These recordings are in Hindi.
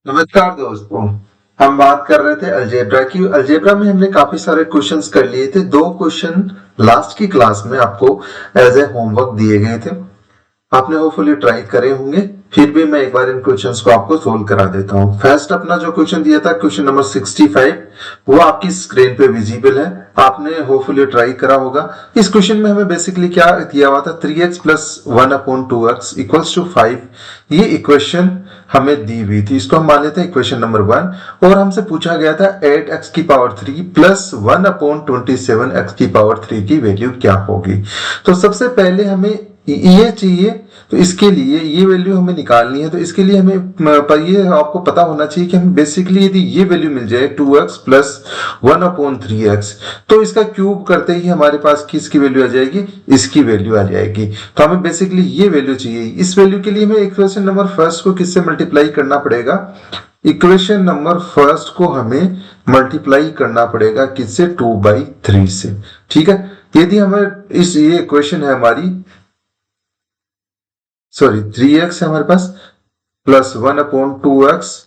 नमस्कार दोस्तों। हम बात कर रहे थे अलजेब्रा की। अलजेब्रा में हमने काफी सारे क्वेश्चंस कर लिए थे। दो क्वेश्चन लास्ट की क्लास में आपको एज ए होमवर्क दिए गए थे, आपने होपफुली ट्राई करे होंगे। फिर भी मैं एक बार इन क्वेश्चंस को आपको सोल्व करा देता हूं। फर्स्ट अपना जो क्वेश्चन दिया था, क्वेश्चन नंबर 65, वो आपकी स्क्रीन पे विजिबल है, आपने होपफुली ट्राई करा होगा। इस क्वेश्चन में हमें बेसिकली क्या दिया हुआ था, 3x plus 1/2x equals to 5। ये इक्वेशन हमें दी हुई थी, इसको हम मान लेते हैं इक्वेशन नंबर 1। और हमसे पूछा गया था 8x की पावर 3 प्लस 1/27x की पावर 3 की वैल्यू क्या होगी। तो सबसे पहले हमें ये चाहिए, तो इसके लिए ये वैल्यू हमें निकालनी है। तो इसके लिए हमें पर ये आपको पता होना चाहिए कि हम बेसिकली यदि ये वैल्यू मिल जाए 2x प्लस 1/3x, तो इसका क्यूब करते ही हमारे पास किसकी वैल्यू आ जाएगी, इसकी वैल्यू आ जाएगी। तो हमें बेसिकली ये वैल्यू चाहिए। इस वैल्यू के लिए हमें इक्वेशन नंबर फर्स्ट को किससे मल्टीप्लाई करना पड़ेगा, इक्वेशन नंबर फर्स्ट को हमें मल्टीप्लाई करना पड़ेगा किससे, 2/3 से। ठीक है, यदि हमें इस ये इक्वेशन है हमारी, सॉरी 3x है हमारे पास प्लस 1/2x,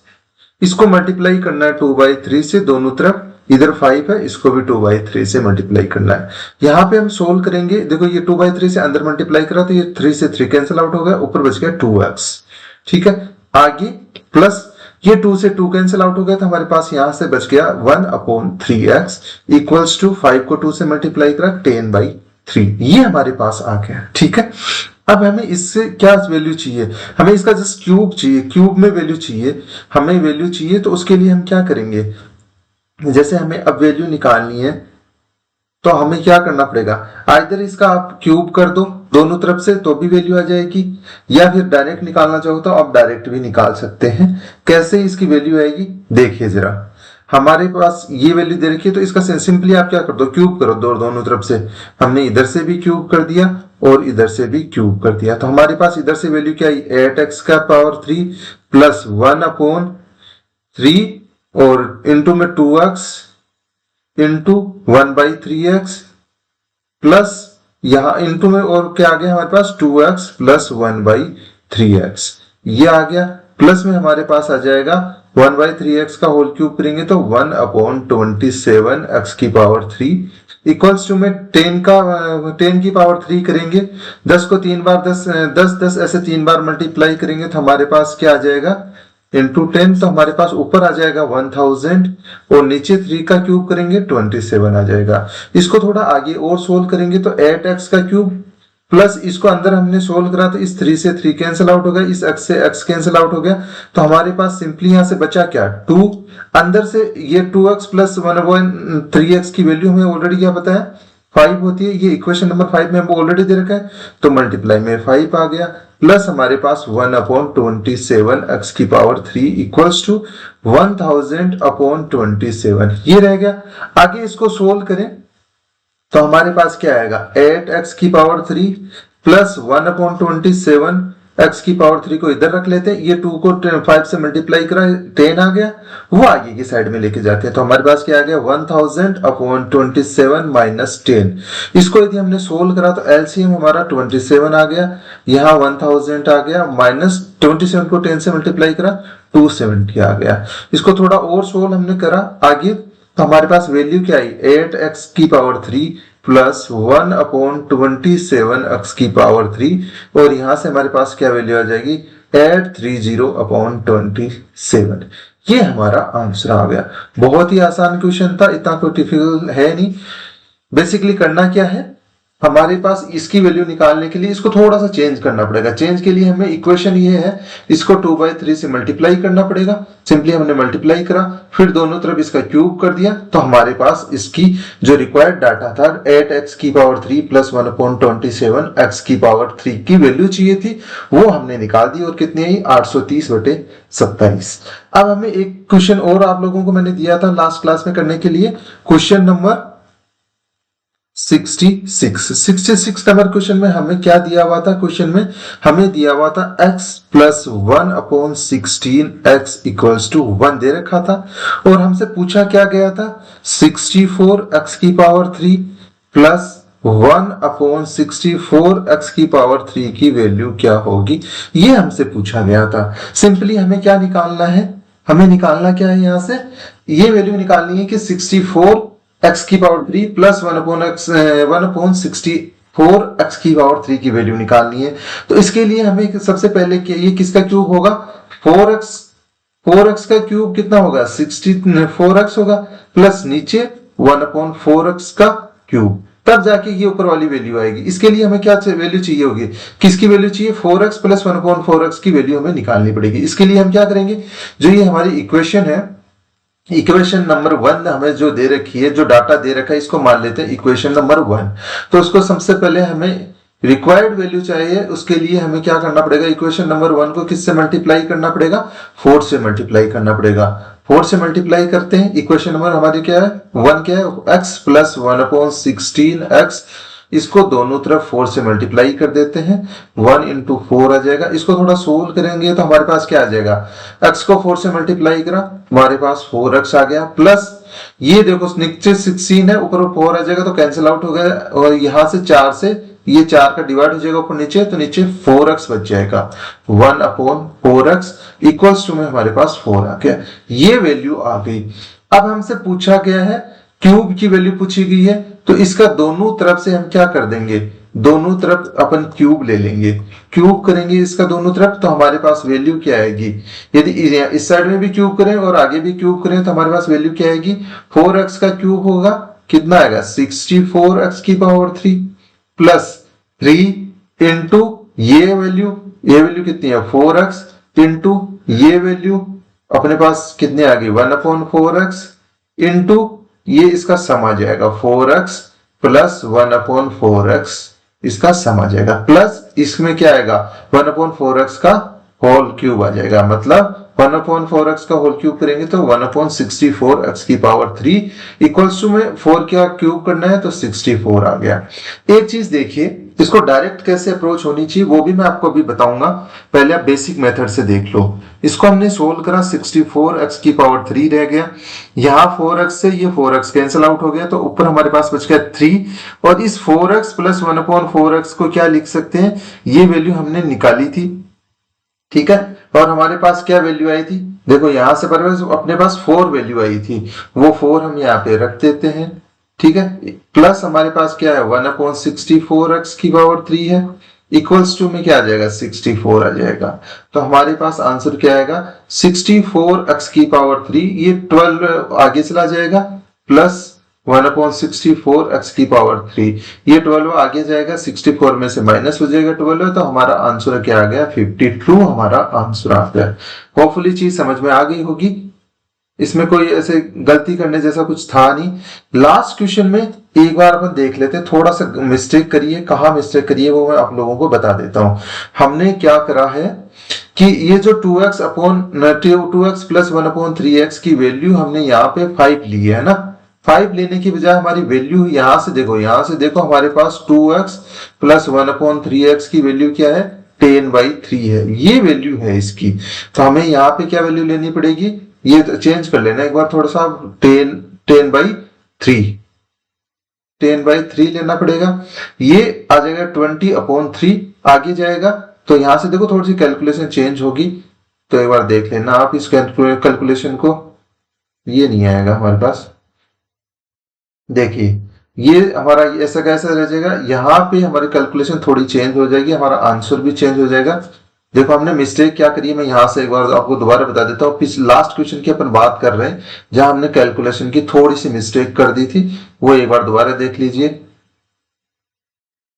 इसको मल्टीप्लाई करना है 2/3 से दोनों तरफ। इधर 5 है, इसको भी 2/3 से मल्टीप्लाई करना है। यहाँ पे हम सोल्व करेंगे। देखो ये 2/3 से अंदर मल्टीप्लाई करा तो ये 3 से 3 कैंसिल आउट हो गया, ऊपर बच गया 2x। ठीक है, आगे प्लस ये 2 से 2 कैंसिल आउट हो गया, तो हमारे पास यहां से बच गया 1/3x इक्वल्स टू 5 को 2 से मल्टीप्लाई करा 10/3। ये हमारे पास आ गया। ठीक है, अब हमें इससे क्या वैल्यू चाहिए, हमें इसका जस्ट क्यूब चाहिए, क्यूब में वैल्यू चाहिए, हमें वैल्यू चाहिए। तो उसके लिए हम क्या करेंगे, जैसे हमें अब वैल्यू निकालनी है तो हमें क्या करना पड़ेगा, आइदर इसका आप क्यूब कर दो दोनों तरफ से तो भी वैल्यू आ जाएगी, या फिर डायरेक्ट निकालना चाहो तो आप डायरेक्ट भी निकाल सकते हैं। कैसे इसकी वैल्यू आएगी देखिए जरा। हमारे पास ये वैल्यू दे रखी है, तो इसका सिंपली आप क्या कर दो, क्यूब करो दोनों तरफ से। हमने इधर से भी क्यूब कर दिया और इधर से भी क्यूब कर दिया, तो हमारे पास इधर से वैल्यू क्या आई, 8x का पावर 3 प्लस 1/3 और इंटू में 2x इंटू 1/3x प्लस यहां इंटू में और क्या आ गया हमारे पास 2x प्लस 1/3x, ये आ गया। प्लस में हमारे पास आ जाएगा 1/3x का होल क्यूब करेंगे तो 1/27x की पावर 3 इक्वल्स टू में 10 की पावर 3 करेंगे, 10 को 3 बार 10 ऐसे 3 बार मल्टीप्लाई करेंगे तो हमारे पास क्या आ जाएगा, इंटू 10, तो हमारे पास ऊपर आ जाएगा 1000 और नीचे 3 का क्यूब करेंगे 27 आ जाएगा। इसको थोड़ा आगे और सोल्व करेंगे तो 8x का क्यूब प्लस इसको अंदर हमने सोल्व करा तो इस 3 से 3 कैंसिल आउट हो गया, इस x से x कैंसिल आउट हो गया, तो हमारे पास सिंपली यहां से बचा क्या, 2। अंदर से ये 2x प्लस 1/3x की वैल्यू हमें ऑलरेडी क्या पता है, 5 होती है। ये इक्वेशन नंबर 5 में हमको ऑलरेडी दे रखा है, तो मल्टीप्लाई में 5 आ गया, प्लस हमारे पास 1/27x की पावर 3 इक्वल्स टू 1000/27 ये रह गया। आगे इसको सोल्व करें तो हमारे पास क्या आएगा, 8x की पावर 3 प्लस 1/27x की पावर 3 को इधर रख लेते हैं, ये 2 को 5 से मल्टीप्लाई करा 10 आ गया, वो आगे की साइड में लेके जाते हैं। तो हमारे पास क्या आ गया, 1000/27 माइनस 10। इसको यदि हमने सोल्व करा तो एलसीएम हमारा 27 आ गया, यहाँ 1000 आ गया, माइनस 27 को 10 से मल्टीप्लाई करा 270 आ गया। इसको थोड़ा और सोल्व हमने करा आगे, तो हमारे पास वैल्यू क्या आई, 8x की पावर 3 प्लस 1/27x की पावर 3 और यहां से हमारे पास क्या वैल्यू आ जाएगी, 830/27। ये हमारा आंसर आ गया। बहुत ही आसान क्वेश्चन था, इतना कोई डिफिकल्ट है नहीं। बेसिकली करना क्या है, हमारे पास इसकी वैल्यू निकालने के लिए इसको थोड़ा सा चेंज करना पड़ेगा। चेंज के लिए हमें इक्वेशन ये है, इसको 2/3 से मल्टीप्लाई करना पड़ेगा। सिंपली हमने मल्टीप्लाई करा, फिर दोनों तरफ इसका क्यूब कर दिया, तो हमारे पास इसकी जो रिक्वायर्ड डाटा था 8x की पावर 3 प्लस 1/27x की पावर 3 की वैल्यू चाहिए थी, वो हमने निकाल दी और कितनी आई, 830/27। अब हमें एक क्वेश्चन और आप लोगों को मैंने दिया था लास्ट क्लास में करने के लिए, क्वेश्चन नंबर 66 नंबर क्वेश्चन में हमें क्या दिया हुआ था, क्वेश्चन में हमें दिया हुआ था x plus 1/16x equals to 1 दे रखा था, और हमसे पूछा क्या गया था, 64x की पावर 3 प्लस 1/64x की पावर 3 की वैल्यू क्या होगी, ये हमसे पूछा गया था। सिंपली हमें क्या निकालना है, हमें निकालना क्या है यहाँ से, ये वैल्यू निकालनी है कि 64x की पावर 3 प्लस 1/64x की पावर 3 की वैल्यू निकालनी है। तो इसके लिए हमें सबसे पहले ये किसका क्यूब होगा, 4x का क्यूब कितना होगा, 64x होगा, प्लस नीचे 1/4x का क्यूब, तब जाके ये ऊपर वाली वैल्यू आएगी। इसके लिए हमें क्या वैल्यू चाहिए होगी, किसकी वैल्यू चाहिए, 4x प्लस 1/4x की वैल्यू हमें निकालनी पड़ेगी। इसके लिए हम क्या करेंगे, जो ये हमारी इक्वेशन है, इक्वेशन नंबर 1 हमें जो दे रखी है, जो डाटा दे रखा है, इसको मान लेते हैं इक्वेशन नंबर 1। तो उसको सबसे पहले हमें रिक्वायर्ड वैल्यू चाहिए, उसके लिए हमें क्या करना पड़ेगा, इक्वेशन नंबर 1 को किससे मल्टीप्लाई करना पड़ेगा, 4 से मल्टीप्लाई करना पड़ेगा। 4 से मल्टीप्लाई करते हैं, इक्वेशन नंबर हमारी क्या है, 1 क्या है, x प्लस 1/16x, इसको दोनों तरफ 4 से मल्टीप्लाई कर देते हैं, 1 into 4 आ जाएगा। इसको थोड़ा सोल्व करेंगे तो हमारे पास क्या आ जाएगा, x को 4 से मल्टीप्लाई करा, हमारे पास 4x आ गया, प्लस ये देखो नीचे 16 है, ऊपर 4 आ जाएगा तो कैंसिल आउट हो गया, और यहां से 4 से ये 4 का डिवाइड हो जाएगा ऊपर नीचे, तो नीचे 4x बच जाएगा, 1/4x इक्वल्स टू में हमारे पास 4 आ गया, ये वैल्यू आ गई। अब हमसे पूछा गया है, क्यूब की वैल्यू पूछी गई है, तो इसका दोनों तरफ से हम क्या कर देंगे, दोनों तरफ अपन क्यूब ले लेंगे, क्यूब करेंगे इसका दोनों तरफ, तो हमारे पास वैल्यू क्या आएगी, यदि इस साइड में भी क्यूब करें और आगे भी क्यूब करें तो हमारे पास वैल्यू क्या आएगी, 4x का क्यूब होगा, कितना आएगा, 64x की पावर 3 प्लस 3 इंटू ये वैल्यू कितनी है, 4x इंटू ये वैल्यू अपने पास कितने आ गई, 1/4x इंटू ये इसका सम आ जाएगा, 4x प्लस 1/4x इसका सम आ जाएगा, प्लस इसमें क्या आएगा, 1/4x का होल क्यूब आ जाएगा, मतलब 1/4x का होल क्यूब करेंगे तो 1/64x की पावर 3 इक्वल्स टू में 4 क्या क्यूब करना है तो 64 आ गया। एक चीज देखिए, इसको डायरेक्ट कैसे अप्रोच होनी चाहिए वो भी मैं आपको अभी बताऊंगा, पहले आप बेसिक मेथड से देख लो। इसको हमने सोल्व करा, 64x की पावर 3 रह गया, यहाँ 4x से ये 4x कैंसिल आउट हो गया, तो ऊपर हमारे पास बच गया 3, और इस 4x प्लस 1/4x को क्या लिख सकते हैं, ये वैल्यू हमने निकाली थी, ठीक है, और हमारे पास क्या वैल्यू आई थी, देखो यहां से अपने पास 4 वैल्यू आई थी, वो 4 हम यहाँ पे रख देते हैं, ठीक है, प्लस हमारे पास क्या है 1/64x की पावर 3 है, इक्वल्स टू में क्या आ जाएगा 64 आ जाएगा। तो हमारे पास आंसर क्या आएगा, 64x की पावर 3, ये 12 आगे चला जाएगा, प्लस 1/64x की पावर 3, ये 12 आगे जाएगा, 64 में से माइनस हो जाएगा 12, तो हमारा आंसर क्या आ गया 52 हमारा आंसर आ गया। होपफुली चीज समझ में आ गई होगी, इसमें कोई ऐसे गलती करने जैसा कुछ था नहीं। लास्ट क्वेश्चन में एक बार अपन देख लेते हैं, थोड़ा सा मिस्टेक करिए, कहाँ मिस्टेक करिए वो मैं आप लोगों को बता देता हूं। हमने क्या करा है कि ये जो 2x प्लस 1/3x की वैल्यू हमने यहाँ पे 5 ली है ना, 5 लेने की बजाय हमारी वैल्यू यहां से देखो हमारे पास 2x प्लस 1/3x की वैल्यू क्या है, 10/3 है, ये वैल्यू है इसकी। तो हमें यहाँ पे क्या वैल्यू लेनी पड़ेगी, ये तो चेंज कर लेना एक बार थोड़ा सा, 10/3 लेना पड़ेगा, ये आ जाएगा 20/3 आगे जाएगा। तो यहां से देखो थोड़ी सी कैलकुलेशन चेंज होगी, तो एक बार देख लेना आप इस कैलकुलेशन को, ये नहीं आएगा हमारे पास, देखिए ये हमारा ऐसा कैसा रह जाएगा, यहाँ पे हमारी कैलकुलेशन थोड़ी चेंज हो जाएगी, हमारा आंसर भी चेंज हो जाएगा। देखो हमने मिस्टेक क्या करी है, मैं यहां से एक बार आपको दोबारा बता देता हूँ। लास्ट क्वेश्चन की अपन बात कर रहे हैं जहां हमने कैलकुलेशन की थोड़ी सी मिस्टेक कर दी थी, वो एक बार दोबारा देख लीजिए।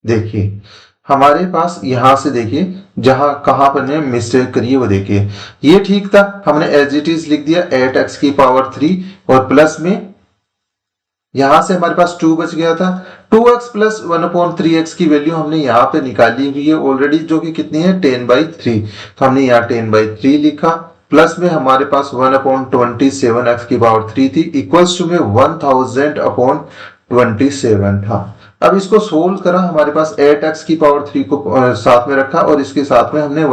देखिए हमारे पास यहां से देखिए जहां कहां पर ने मिस्टेक करी है वो देखिए, ये ठीक था, हमने एज इट इज लिख दिया 8x की पावर 3, और प्लस में यहां से हमारे पास 2 बच गया था, 2x प्लस 1/3x की वैल्यू हमने यहाँ पे निकाली हुई है ऑलरेडी, जो कि कितनी है 10/3, तो हमने यहाँ 10/3 लिखा, प्लस में हमारे पास 1/27x की पावर 3 थी, इक्वल्स टू में 1000/27 था। अब इसको सोल्व करा, हमारे पास 8x की पावर 3 को साथ में रखा, और इसके साथ में हमने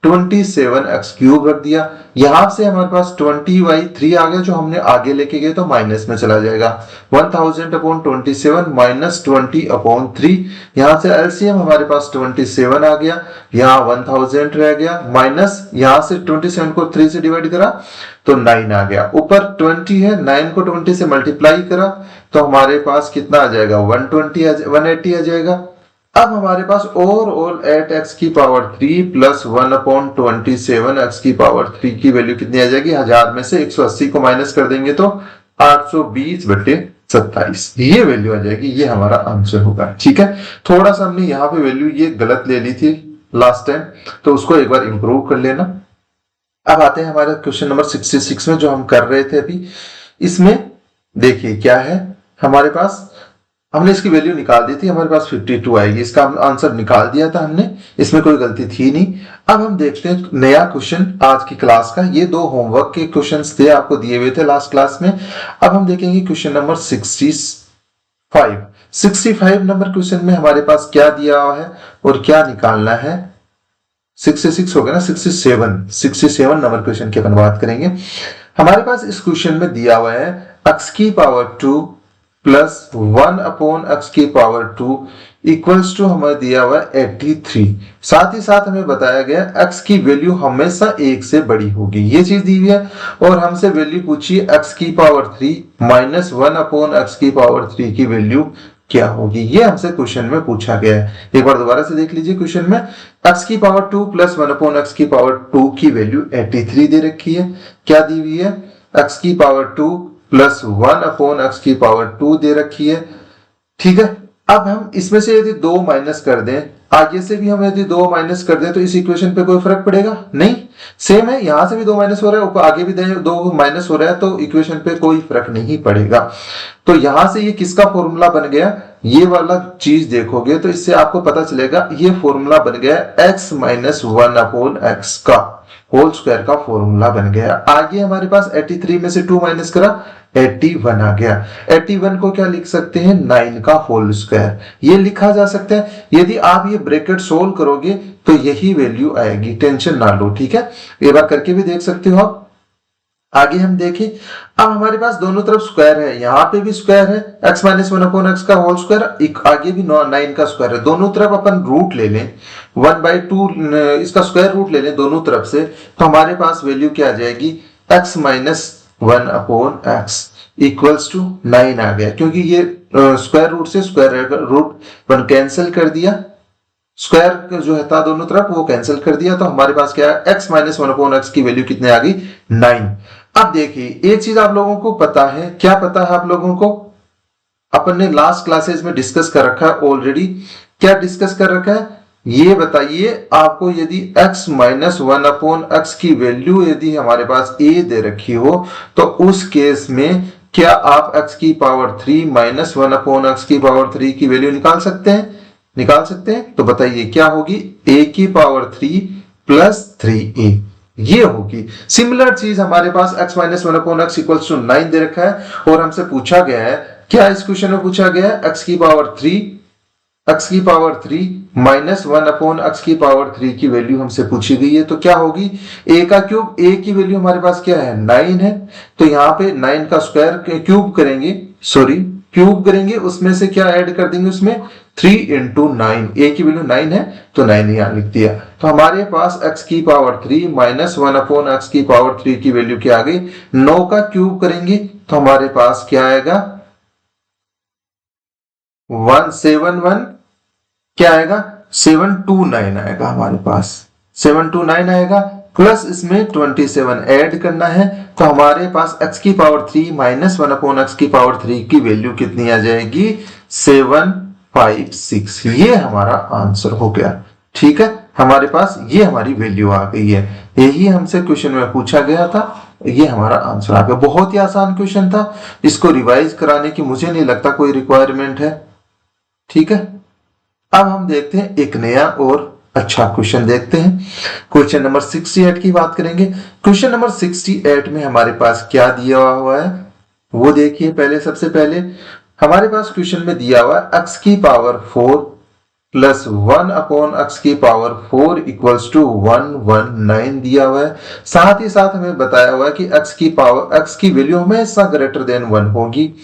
27x³ रख दिया। यहां से हमारे पास 20/3 आ गया, जो हमने आगे लेके गए तो माइनस में चला जाएगा। 1000/27 माइनस 20/3, यहां से एलसीएम हमारे पास 27 आ गया, यहाँ 1000 रह गया, माइनस यहां से 27 को 3 से डिवाइड करा तो 9 आ गया। ऊपर 20 है, 9 को 20 से मल्टीप्लाई करा तो हमारे पास कितना आ जाएगा, 180 आ जाएगा। अब हमारे पास ओवरऑल 8x³ प्लस 1/27x³ की वैल्यू कितनी आ जाएगी, 1000 में से 180 को माइनस कर देंगे तो 820/27 ये वैल्यू आ जाएगी। ये हमारा आंसर होगा। ठीक है, थोड़ा सा हमने यहाँ पे वैल्यू ये गलत ले ली थी लास्ट टाइम, तो उसको एक बार इंप्रूव कर लेना। अब आते हैं हमारे क्वेश्चन नंबर 66 में, जो हम कर रहे थे अभी। इसमें देखिए क्या है, हमारे पास हमने इसकी वैल्यू निकाल दी थी, हमारे पास 52 आएगी। इसका आंसर निकाल दिया था हमने, इसमें कोई गलती थी नहीं। अब हम देखते हैं नया क्वेश्चन आज की क्लास का। ये 2 होमवर्क के क्वेश्चंस थे, आपको दिए हुए थे लास्ट क्लास में। अब हम देखेंगे क्वेश्चन नंबर 65 नंबर क्वेश्चन में हमारे पास क्या दिया हुआ है और क्या निकालना है। 66 हो गया ना, 67 नंबर क्वेश्चन की अपन बात करेंगे। हमारे पास इस क्वेश्चन में दिया हुआ है x² plus 1/x² equals to हमें दिया हुआ है 83। साथ ही साथ हमें बताया गया x की वैल्यू हमेशा 1 से बड़ी होगी, ये चीज दी हुई है। और हमसे वैल्यू पूछी x³ माइनस 1/x³ की वैल्यू क्या होगी, ये हमसे क्वेश्चन में पूछा गया है। एक बार दोबारा से देख लीजिए क्वेश्चन में, x² प्लस 1/x² की वैल्यू 83 दे रखी है। क्या दी हुई है, x² प्लस 1/x² दे रखी है। ठीक है, अब हम इसमें से यदि 2 माइनस कर दें, आगे से भी हम यदि 2 माइनस कर दें तो इस इक्वेशन पे कोई फर्क पड़ेगा नहीं। सेम है, यहां से भी 2 माइनस हो रहा है, ऊपर आगे भी 2 माइनस हो रहा है, तो इक्वेशन पे कोई फर्क नहीं पड़ेगा। तो यहां से ये किसका फॉर्मूला बन गया, ये वाला चीज देखोगे तो इससे आपको पता चलेगा ये फॉर्मूला बन गया x माइनस 1/x का होल स्क्वायर का फॉर्मूला बन गया। आगे हमारे पास 83 में से 2 माइनस करा, 81 आ गया। 81 को क्या लिख सकते हैं, 9 का होल स्क्वायर, ये लिखा जा सकता है। यदि आप ये ब्रैकेट सोल्व करोगे तो यही वैल्यू आएगी, टेंशन ना लो। ठीक है, एक बार करके भी देख सकते हो आप। आगे हम देखें, अब हमारे पास दोनों तरफ स्क्वायर है, यहाँ पे भी स्क्वायर है, x माइनस 1/x का होल स्क्वायर, आगे भी 9 का स्क्वायर है। दोनों तरफ अपन रूट ले लें, 1/2 इसका स्क्वायर रूट ले लें दोनों तरफ से, तो हमारे पास वैल्यू क्या आ जाएगी, x minus 1/x equals to 9 आ गया। क्योंकि ये स्क्वायर रूट से स्क्वायर रूट वन कैंसिल कर दिया, स्क्वायर जो था दोनों तरफ वो कैंसिल कर दिया, तो हमारे पास क्या है, x माइनस 1/x की वैल्यू कितने आ गई, 9। अब देखिए एक चीज आप लोगों को पता है, क्या पता है आप लोगों को, अपन ने लास्ट क्लासेस में डिस्कस कर रखा है ऑलरेडी। क्या डिस्कस कर रखा है, ये बताइए आपको, यदि x माइनस 1/x की वैल्यू यदि हमारे पास a दे रखी हो, तो उस केस में क्या आप x³ माइनस 1/x³ की वैल्यू निकाल सकते हैं, निकाल सकते हैं। तो बताइए क्या होगी, a³ प्लस 3a, ये होगी। सिमिलर चीज हमारे पास x minus 1/x equals to 9 दे रखा है, और हमसे पूछा गया है, क्या इस क्वेश्चन में पूछा गया है, x³ माइनस 1/x³ की वैल्यू हमसे पूछी गई है। तो क्या होगी, a का क्यूब, a की वैल्यू हमारे पास क्या है, 9 है, तो यहाँ पे 9 का स्क्वायर क्यूब करेंगे, क्यूब करेंगे, उसमें से क्या ऐड कर देंगे, उसमें 3 into 9, a की वैल्यू 9 है तो 9 यहां लिख दिया। तो हमारे पास x³ माइनस 1/x³ की वैल्यू क्या आ गई, 9 का क्यूब करेंगे तो हमारे पास क्या आएगा, 171, क्या आएगा, 729 आएगा हमारे पास, 729 आएगा, प्लस इसमें 27 ऐड करना है, तो हमारे पास x³ माइनस 1/x³ की वैल्यू कितनी आ जाएगी, 756। ये हमारा आंसर हो गया। ठीक है, हमारे पास ये हमारी वैल्यू आ गई है, यही हमसे क्वेश्चन में पूछा गया था, ये हमारा आंसर आ गया। बहुत ही आसान क्वेश्चन था, इसको रिवाइज कराने की मुझे नहीं लगता कोई रिक्वायरमेंट है। ठीक है, अब हम देखते हैं एक नया और अच्छा क्वेश्चन देखते हैं। क्वेश्चन नंबर 68 की बात करेंगे। क्वेश्चन नंबर 68 में हमारे पास क्या दिया हुआ है वो देखिए। पहले सबसे पहले हमारे पास क्वेश्चन में दिया हुआ है x⁴ प्लस 1/x की पावर 4 इक्वल्स टू 119 दिया हुआ है। साथ ही साथ हमें बताया हुआ है कि x की वैल्यू हमेशा ग्रेटर देन 1 होगी।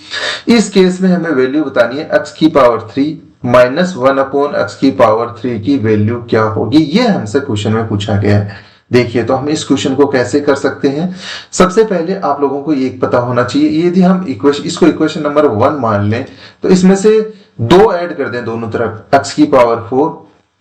इस केस में हमें वैल्यू बतानी है x की पावर 3 माइनस 1/x की पावर 3 की वैल्यू क्या होगी, ये हमसे क्वेश्चन में पूछा गया है। देखिए तो हम इस क्वेश्चन को कैसे कर सकते हैं। सबसे पहले आप लोगों को ये पता होना चाहिए, यदि हम इसको इक्वेशन नंबर 1 मान लें तो इसमें से 2 ऐड कर दें दोनों तरफ, x की पावर 4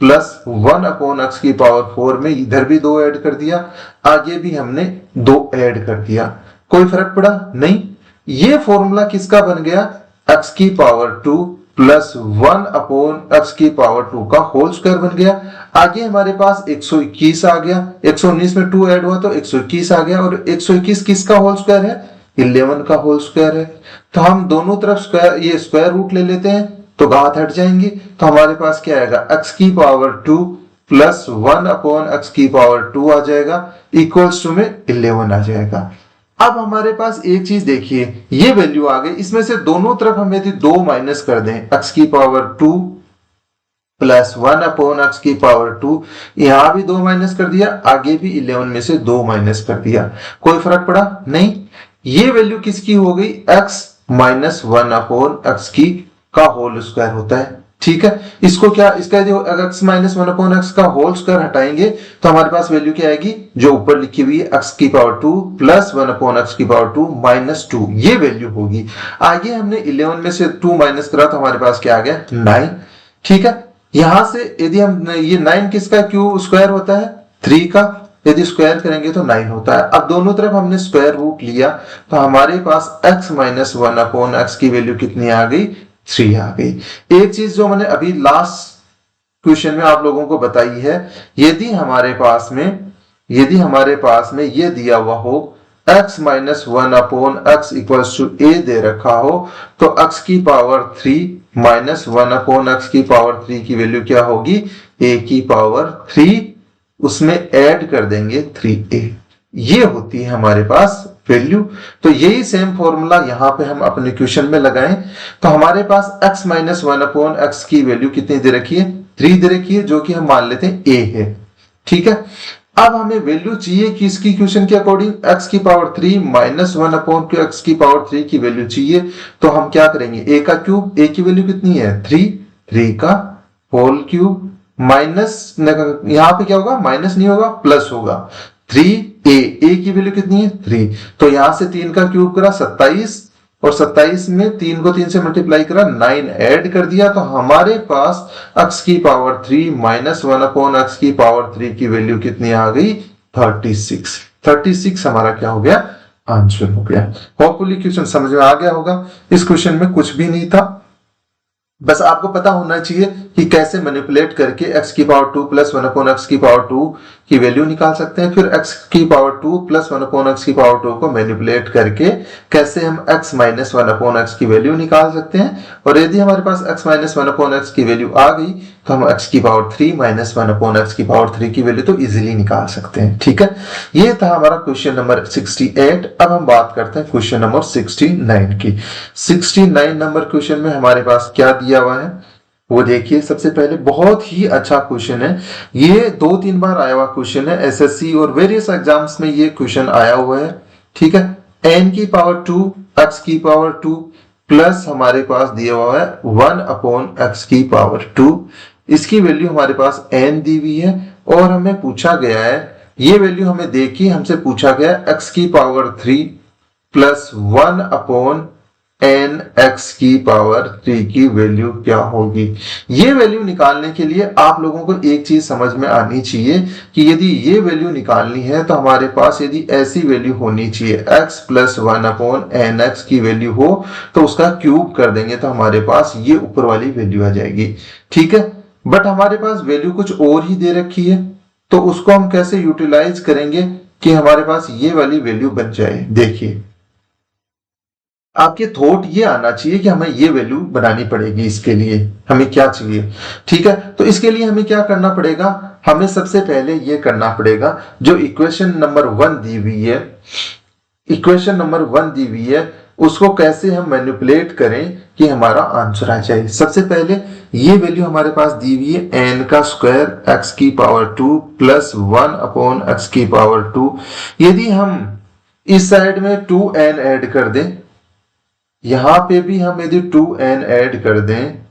प्लस 1/x की पावर 4 में इधर भी 2 ऐड कर दिया, आगे भी हमने 2 ऐड कर दिया। कोई फर्क पड़ा नहीं। ये फॉर्मूला किसका बन गया, x की पावर 2 प्लस 1/x की पावर 2 का होल स्क्वायर बन गया। आगे हमारे पास 121 आ गया, 119 में 2 ऐड हुआ तो 121 आ गया, और 121 किसका होल स्क्वायर है, 11 का होल स्क्वायर है। तो हम दोनों तरफ ये स्क्वायर रूट ले लेते हैं तो घात हट जाएंगे, तो हमारे पास क्या आएगा, x की पावर 2 प्लस 1/x की पावर 2 आ जाएगा, इक्वल्स टू में 11 आ जाएगा। अब हमारे पास एक चीज देखिए, ये वैल्यू आ गई, इसमें से दोनों तरफ हम यदि 2 माइनस कर दें, x की पावर 2 प्लस 1/x की पावर 2, यहां भी 2 माइनस कर दिया, आगे भी 11 में से 2 माइनस कर दिया, कोई फर्क पड़ा नहीं। ये वैल्यू किसकी हो गई, x माइनस 1/x की का होल स्क्वायर होता है। ठीक है, इसको क्या, इसका यदि x माइनस 1/x का होल स्क्वायर हटाएंगे तो हमारे पास वैल्यू क्या आएगी, जो ऊपर लिखी हुई है x की पावर 2 प्लस 1/x की पावर 2 माइनस 2, ये वैल्यू होगी। आगे हमने 11 में से 2 माइनस करा तो हमारे पास क्या आ गया, 9। ठीक है, यहां से यदि हम ये 9 किसका क्यों स्क्वायर होता है, 3 का, यदि स्क्वायर करेंगे तो 9 होता है। अब दोनों तरफ हमने स्क्वायर रूट लिया तो हमारे पास x माइनस 1/x की वैल्यू कितनी आ गई, 3 आ गई। एक चीज जो मैंने अभी लास्ट क्वेश्चन में आप लोगों को बताई है, यदि हमारे पास में ये दिया हुआ हो x minus 1/x equals to a दे रखा हो, तो x की पावर 3 माइनस 1/x की पावर 3 की वैल्यू क्या होगी, a की पावर 3, उसमें ऐड कर देंगे 3a, ये होती है हमारे पास वैल्यू। तो यही सेम फॉर्मूला यहां पे हम अपने क्वेश्चन में लगाएं तो हमारे पास x माइनस 1/x की वैल्यू कितनी दे रखी है, 3 दे रखी है, जो कि हम मान लेते हैं a है। ठीक है, अब हमें वैल्यू चाहिए कि इसकी क्वेश्चन के अकॉर्डिंग x की पावर 3 माइनस 1/x की पावर 3 की वैल्यू चाहिए, तो हम क्या करेंगे, a का क्यूब, a की वैल्यू कितनी है 3 का होल क्यूब माइनस, यहां पे क्या होगा, माइनस नहीं होगा, प्लस होगा, 3a की वैल्यू कितनी है 3, तो यहां से 3 का क्यूब करा 27, और 27 में 3 को 3 से मल्टीप्लाई करा 9 ऐड कर दिया, तो हमारे पास x की पावर 3 माइनस 1/x की पावर 3 की वैल्यू कितनी आ गई, 36 हमारा क्या हो गया, आंसर हो गया। होपफुली क्वेश्चन समझ में आ गया होगा। इस क्वेश्चन में कुछ भी नहीं था, बस आपको पता होना चाहिए कि कैसे मैनिपुलेट करके x की पावर 2 प्लस 1/x की पावर 2 की वैल्यू निकाल सकते हैं, फिर x की पावर 2 प्लस 1/x की पावर 2 को मैनिपुलेट करके कैसे हम x माइनस 1/x की वैल्यू निकाल सकते हैं, और यदि हमारे पास x माइनस 1/x की वैल्यू आ गई तो हम x की पावर 3 माइनस 1/x की पावर 3 की वैल्यू तो इजीली निकाल सकते हैं। ठीक है, ये था हमारा क्वेश्चन नंबर 68। अब हम बात करते हैं क्वेश्चन नंबर 69 की। 69 नंबर क्वेश्चन में हमारे पास क्या दिया हुआ है वो देखिए। सबसे पहले बहुत ही अच्छा क्वेश्चन है, ये 2-3 बार आया हुआ क्वेश्चन है, एसएससी और वेरियस एग्जाम्स में ये क्वेश्चन आया हुआ है। ठीक है, n की पावर 2 x की पावर 2 प्लस हमारे पास दिया हुआ है 1/x की पावर 2, इसकी वैल्यू हमारे पास n दी हुई है, और हमें पूछा गया है, ये वैल्यू हमें देखी, हमसे पूछा गया x की पावर 3 प्लस 1/n(x) की पावर 3 की वैल्यू क्या होगी। ये वैल्यू निकालने के लिए आप लोगों को एक चीज समझ में आनी चाहिए कि यदि ये वैल्यू निकालनी है तो हमारे पास यदि ऐसी वैल्यू होनी चाहिए, x प्लस 1/n(x) की वैल्यू हो तो उसका क्यूब कर देंगे तो हमारे पास ये ऊपर वाली वैल्यू आ जाएगी। ठीक है, बट हमारे पास वैल्यू कुछ और ही दे रखी है, तो उसको हम कैसे यूटिलाइज करेंगे कि हमारे पास ये वाली वैल्यू बन जाए। देखिए, आपके थॉट ये आना चाहिए कि हमें ये वैल्यू बनानी पड़ेगी, इसके लिए हमें क्या चाहिए। ठीक है, तो इसके लिए हमें क्या करना पड़ेगा, हमें सबसे पहले ये करना पड़ेगा, जो इक्वेशन नंबर 1 दी हुई है, इक्वेशन नंबर 1 दी हुई है उसको कैसे हम मैनिपुलेट करें कि हमारा आंसर आ जाए। सबसे पहले ये वैल्यू हमारे पास दी हुई है n का स्क्वायर x की पावर 2 प्लस 1 अपॉन x की पावर 2। यदि हम इस साइड में 2n ऐड कर दें, यहां पे भी हम यदि 2n ऐड कर दें,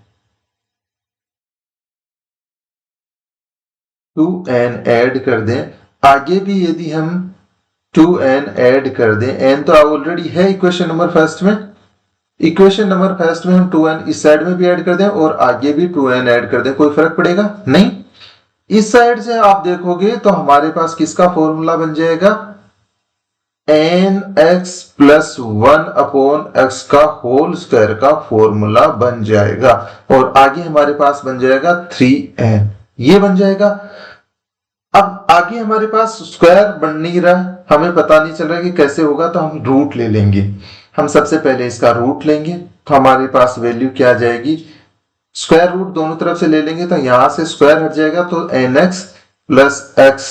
2n ऐड कर दें, आगे भी यदि हम 2n ऐड कर दें, n तो ऑलरेडी है इक्वेशन नंबर फर्स्ट में, इक्वेशन नंबर फर्स्ट में हम 2n इस साइड में भी ऐड कर दें और आगे भी 2n ऐड कर दें, कोई फर्क पड़ेगा नहीं। इस साइड से आप देखोगे तो हमारे पास किसका फॉर्मूला बन जाएगा, nx प्लस 1 अपॉन x का होल स्क्वायर का फॉर्मूला बन जाएगा और आगे हमारे पास बन जाएगा 3n, ये बन जाएगा। अब आगे हमारे पास स्क्वायर बन नहीं रहा, हमें पता नहीं चल रहा कि कैसे होगा, तो हम रूट ले लेंगे। हम सबसे पहले इसका रूट लेंगे तो हमारे पास वैल्यू क्या आ जाएगी, स्क्वायर रूट दोनों तरफ से ले लेंगे तो यहां से स्क्वायर हट जाएगा तो nx प्लस x,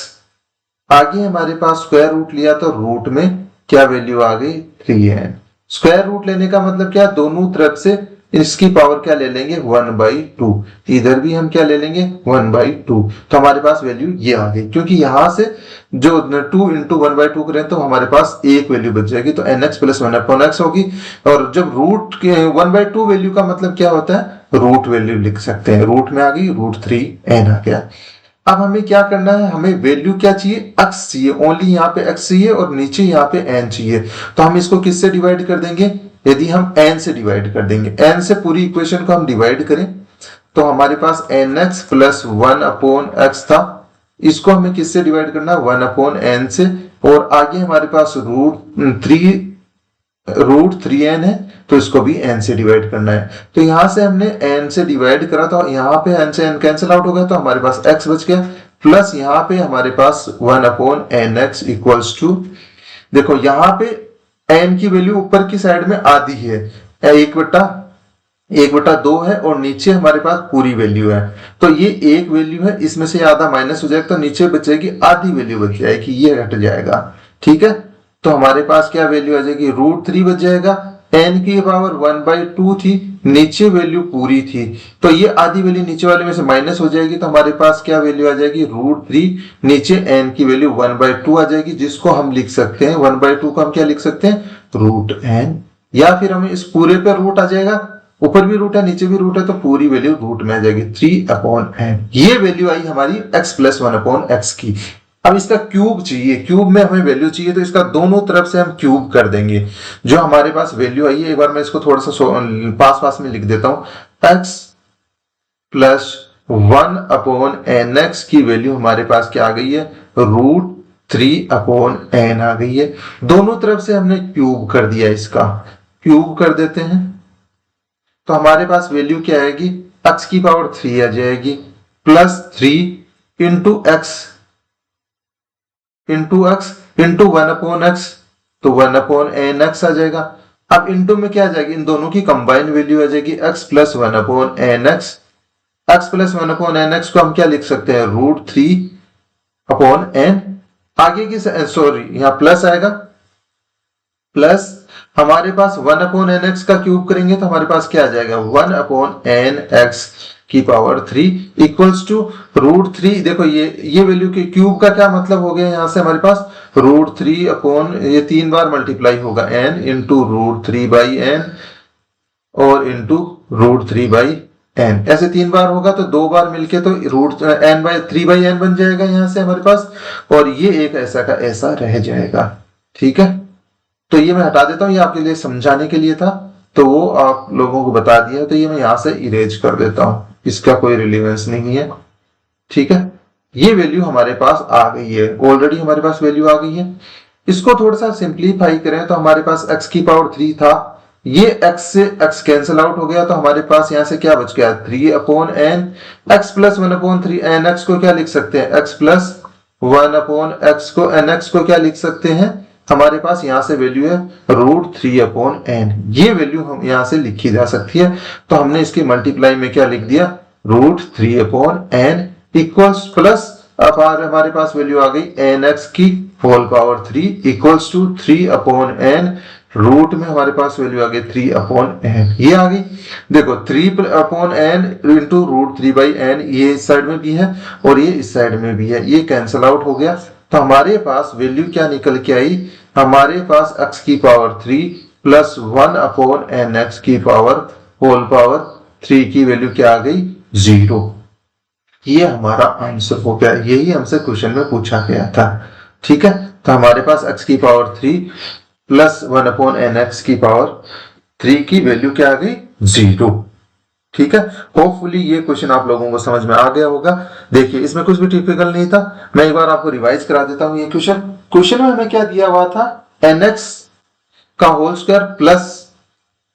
आगे हमारे पास स्क्वायर रूट लिया तो रूट में क्या वैल्यू आ गई 3n। स्क्वायर रूट लेने का मतलब क्या, दोनों तरफ से इसकी पावर क्या ले लेंगे 1/2, इधर भी हम क्या ले लेंगे 1/2, तो हमारे पास वैल्यू ये आ गई। क्योंकि यहां से जो 2 इंटू 1/2 करें तो हमारे पास एक वैल्यू बच जाएगी, तो nx प्लस 1 अपॉन x होगी। और जब रूट के 1/2 वैल्यू का मतलब क्या होता है, रूट वैल्यू लिख सकते हैं, रूट में आ गई √3n आ गया। अब हमें क्या करना है, हमें वैल्यू क्या चाहिए, x चाहिए, ओनली यहाँ पे x चाहिए और नीचे यहाँ पे n चाहिए। तो हम इसको किससे डिवाइड कर देंगे, यदि हम n से डिवाइड कर देंगे, n से पूरी इक्वेशन को हम डिवाइड करें तो हमारे पास nx प्लस 1 अपॉन x था, इसको हमें किससे डिवाइड करना है 1 अपॉन n से, और आगे हमारे पास √3n है तो इसको भी n से डिवाइड करना है। तो यहां से हमने n से डिवाइड करा तो यहाँ पे n से n कैंसिल आउट हो गया तो हमारे पास x बच गया, प्लस यहाँ पे हमारे पास 1 अपॉन nx इक्वल्स टू, देखो यहाँ पे n की वैल्यू ऊपर की साइड में आधी है, 1/2 है और नीचे हमारे पास पूरी वैल्यू है, तो ये एक वैल्यू है, इसमें से आधा माइनस हो जाएगा तो नीचे बचेगी आधी वैल्यू बच जाएगी, ये हट जाएगा। ठीक है, तो हमारे पास क्या वैल्यू आ जाएगी √3 बच जाएगा, n की पावर 1/2 थी, नीचे वैल्यू पूरी थी, तो ये आधी वैल्यू नीचे वाले में से माइनस हो जाएगी, तो हमारे पास क्या वैल्यू आ जाएगी √3, नीचे n की वैल्यू 1/2 आ जाएगी, जिसको हम लिख सकते हैं 1/2 को हम क्या लिख सकते हैं √n, या फिर हमें इस पूरे पे रूट आ जाएगा, ऊपर भी रूट है नीचे भी रूट है तो पूरी वैल्यू रूट में आ जाएगी 3/n। ये वैल्यू आई हमारी x प्लस 1 अपॉन x की। अब इसका क्यूब चाहिए, क्यूब में हमें वैल्यू चाहिए तो इसका दोनों तरफ से हम क्यूब कर देंगे। जो हमारे पास वैल्यू आई है, एक बार मैं इसको थोड़ा सा पास में लिख देता हूं, x प्लस 1 अपॉन nx की वैल्यू हमारे पास क्या आ गई है √3/n आ गई है। दोनों तरफ से हमने क्यूब कर दिया, इसका क्यूब कर देते हैं तो हमारे पास वैल्यू क्या आएगी, x की पावर 3 आ जाएगी plus 3 into x into 1 upon x, तो 1 अपॉन nx आ जाएगा। अब इंटू में क्या आ जाएगी, इन दोनों की कंबाइन वैल्यू आ जाएगी x plus 1 upon nx। x plus 1 upon nx को हम क्या लिख सकते हैं √3/n, आगे की सॉरी यहां प्लस आएगा, प्लस हमारे पास 1 अपॉन nx का क्यूब करेंगे तो हमारे पास क्या आ जाएगा 1 अपॉन nx की पावर 3 इक्वल्स टू √3। देखो ये वैल्यू के क्यूब का क्या मतलब हो गया, यहां से हमारे पास √3 अपॉन, ये 3 बार मल्टीप्लाई होगा n इंटू √3/n और इंटू √3/n, ऐसे 3 बार होगा तो 2 बार मिलके तो √3/n बन जाएगा यहां से हमारे पास, और ये एक ऐसा का ऐसा रह जाएगा। ठीक है, तो ये मैं हटा देता हूं, ये आपके लिए समझाने के लिए था तो वो आप लोगों को बता दिया, तो ये मैं यहां से इरेज कर देता हूं, इसका कोई रिलेवेंस नहीं है। ठीक है, ये वैल्यू हमारे पास आ गई है, ऑलरेडी हमारे पास वैल्यू आ गई है। इसको थोड़ा सा सिंप्लीफाई करें तो हमारे पास x की पावर 3 था, ये x से x कैंसिल आउट हो गया तो हमारे पास यहां से क्या बच गया 3/n, x प्लस 1/3 nx को क्या लिख सकते हैं, x प्लस 1/x को nx को क्या लिख सकते हैं, हमारे पास यहां से वैल्यू है √3/n, ये वैल्यू हम यहां से लिखी जा सकती है, तो हमने इसकी मल्टीप्लाई में क्या लिख दिया √3/n इक्वल्स प्लस, अब हमारे पास वैल्यू आ गई nx की whole power 3 equals to 3/n root में हमारे पास वैल्यू आ गई 3/n, ये आ गई। देखो 3/n इंटू रूट 3/n, ये इस साइड में भी है और ये इस साइड में भी है, ये कैंसिल आउट हो गया। तो हमारे पास वैल्यू क्या निकल के आई, हमारे पास x की पावर 3 प्लस 1/n x की पावर होल पावर 3 की वैल्यू क्या आ गई, 0। ये हमारा आंसर हो गया, यही हमसे क्वेश्चन में पूछा गया था। ठीक है, तो हमारे पास x की पावर 3 प्लस 1/n x की पावर 3 की वैल्यू क्या आ गई, 0। ठीक है, होपफुली ये क्वेश्चन आप लोगों को समझ में आ गया होगा। देखिए इसमें कुछ भी टिपिकल नहीं था, मैं एक बार आपको रिवाइज करा देता हूं। ये क्वेश्चन में हमें क्या दिया हुआ था, nx का होल स्क्वायर प्लस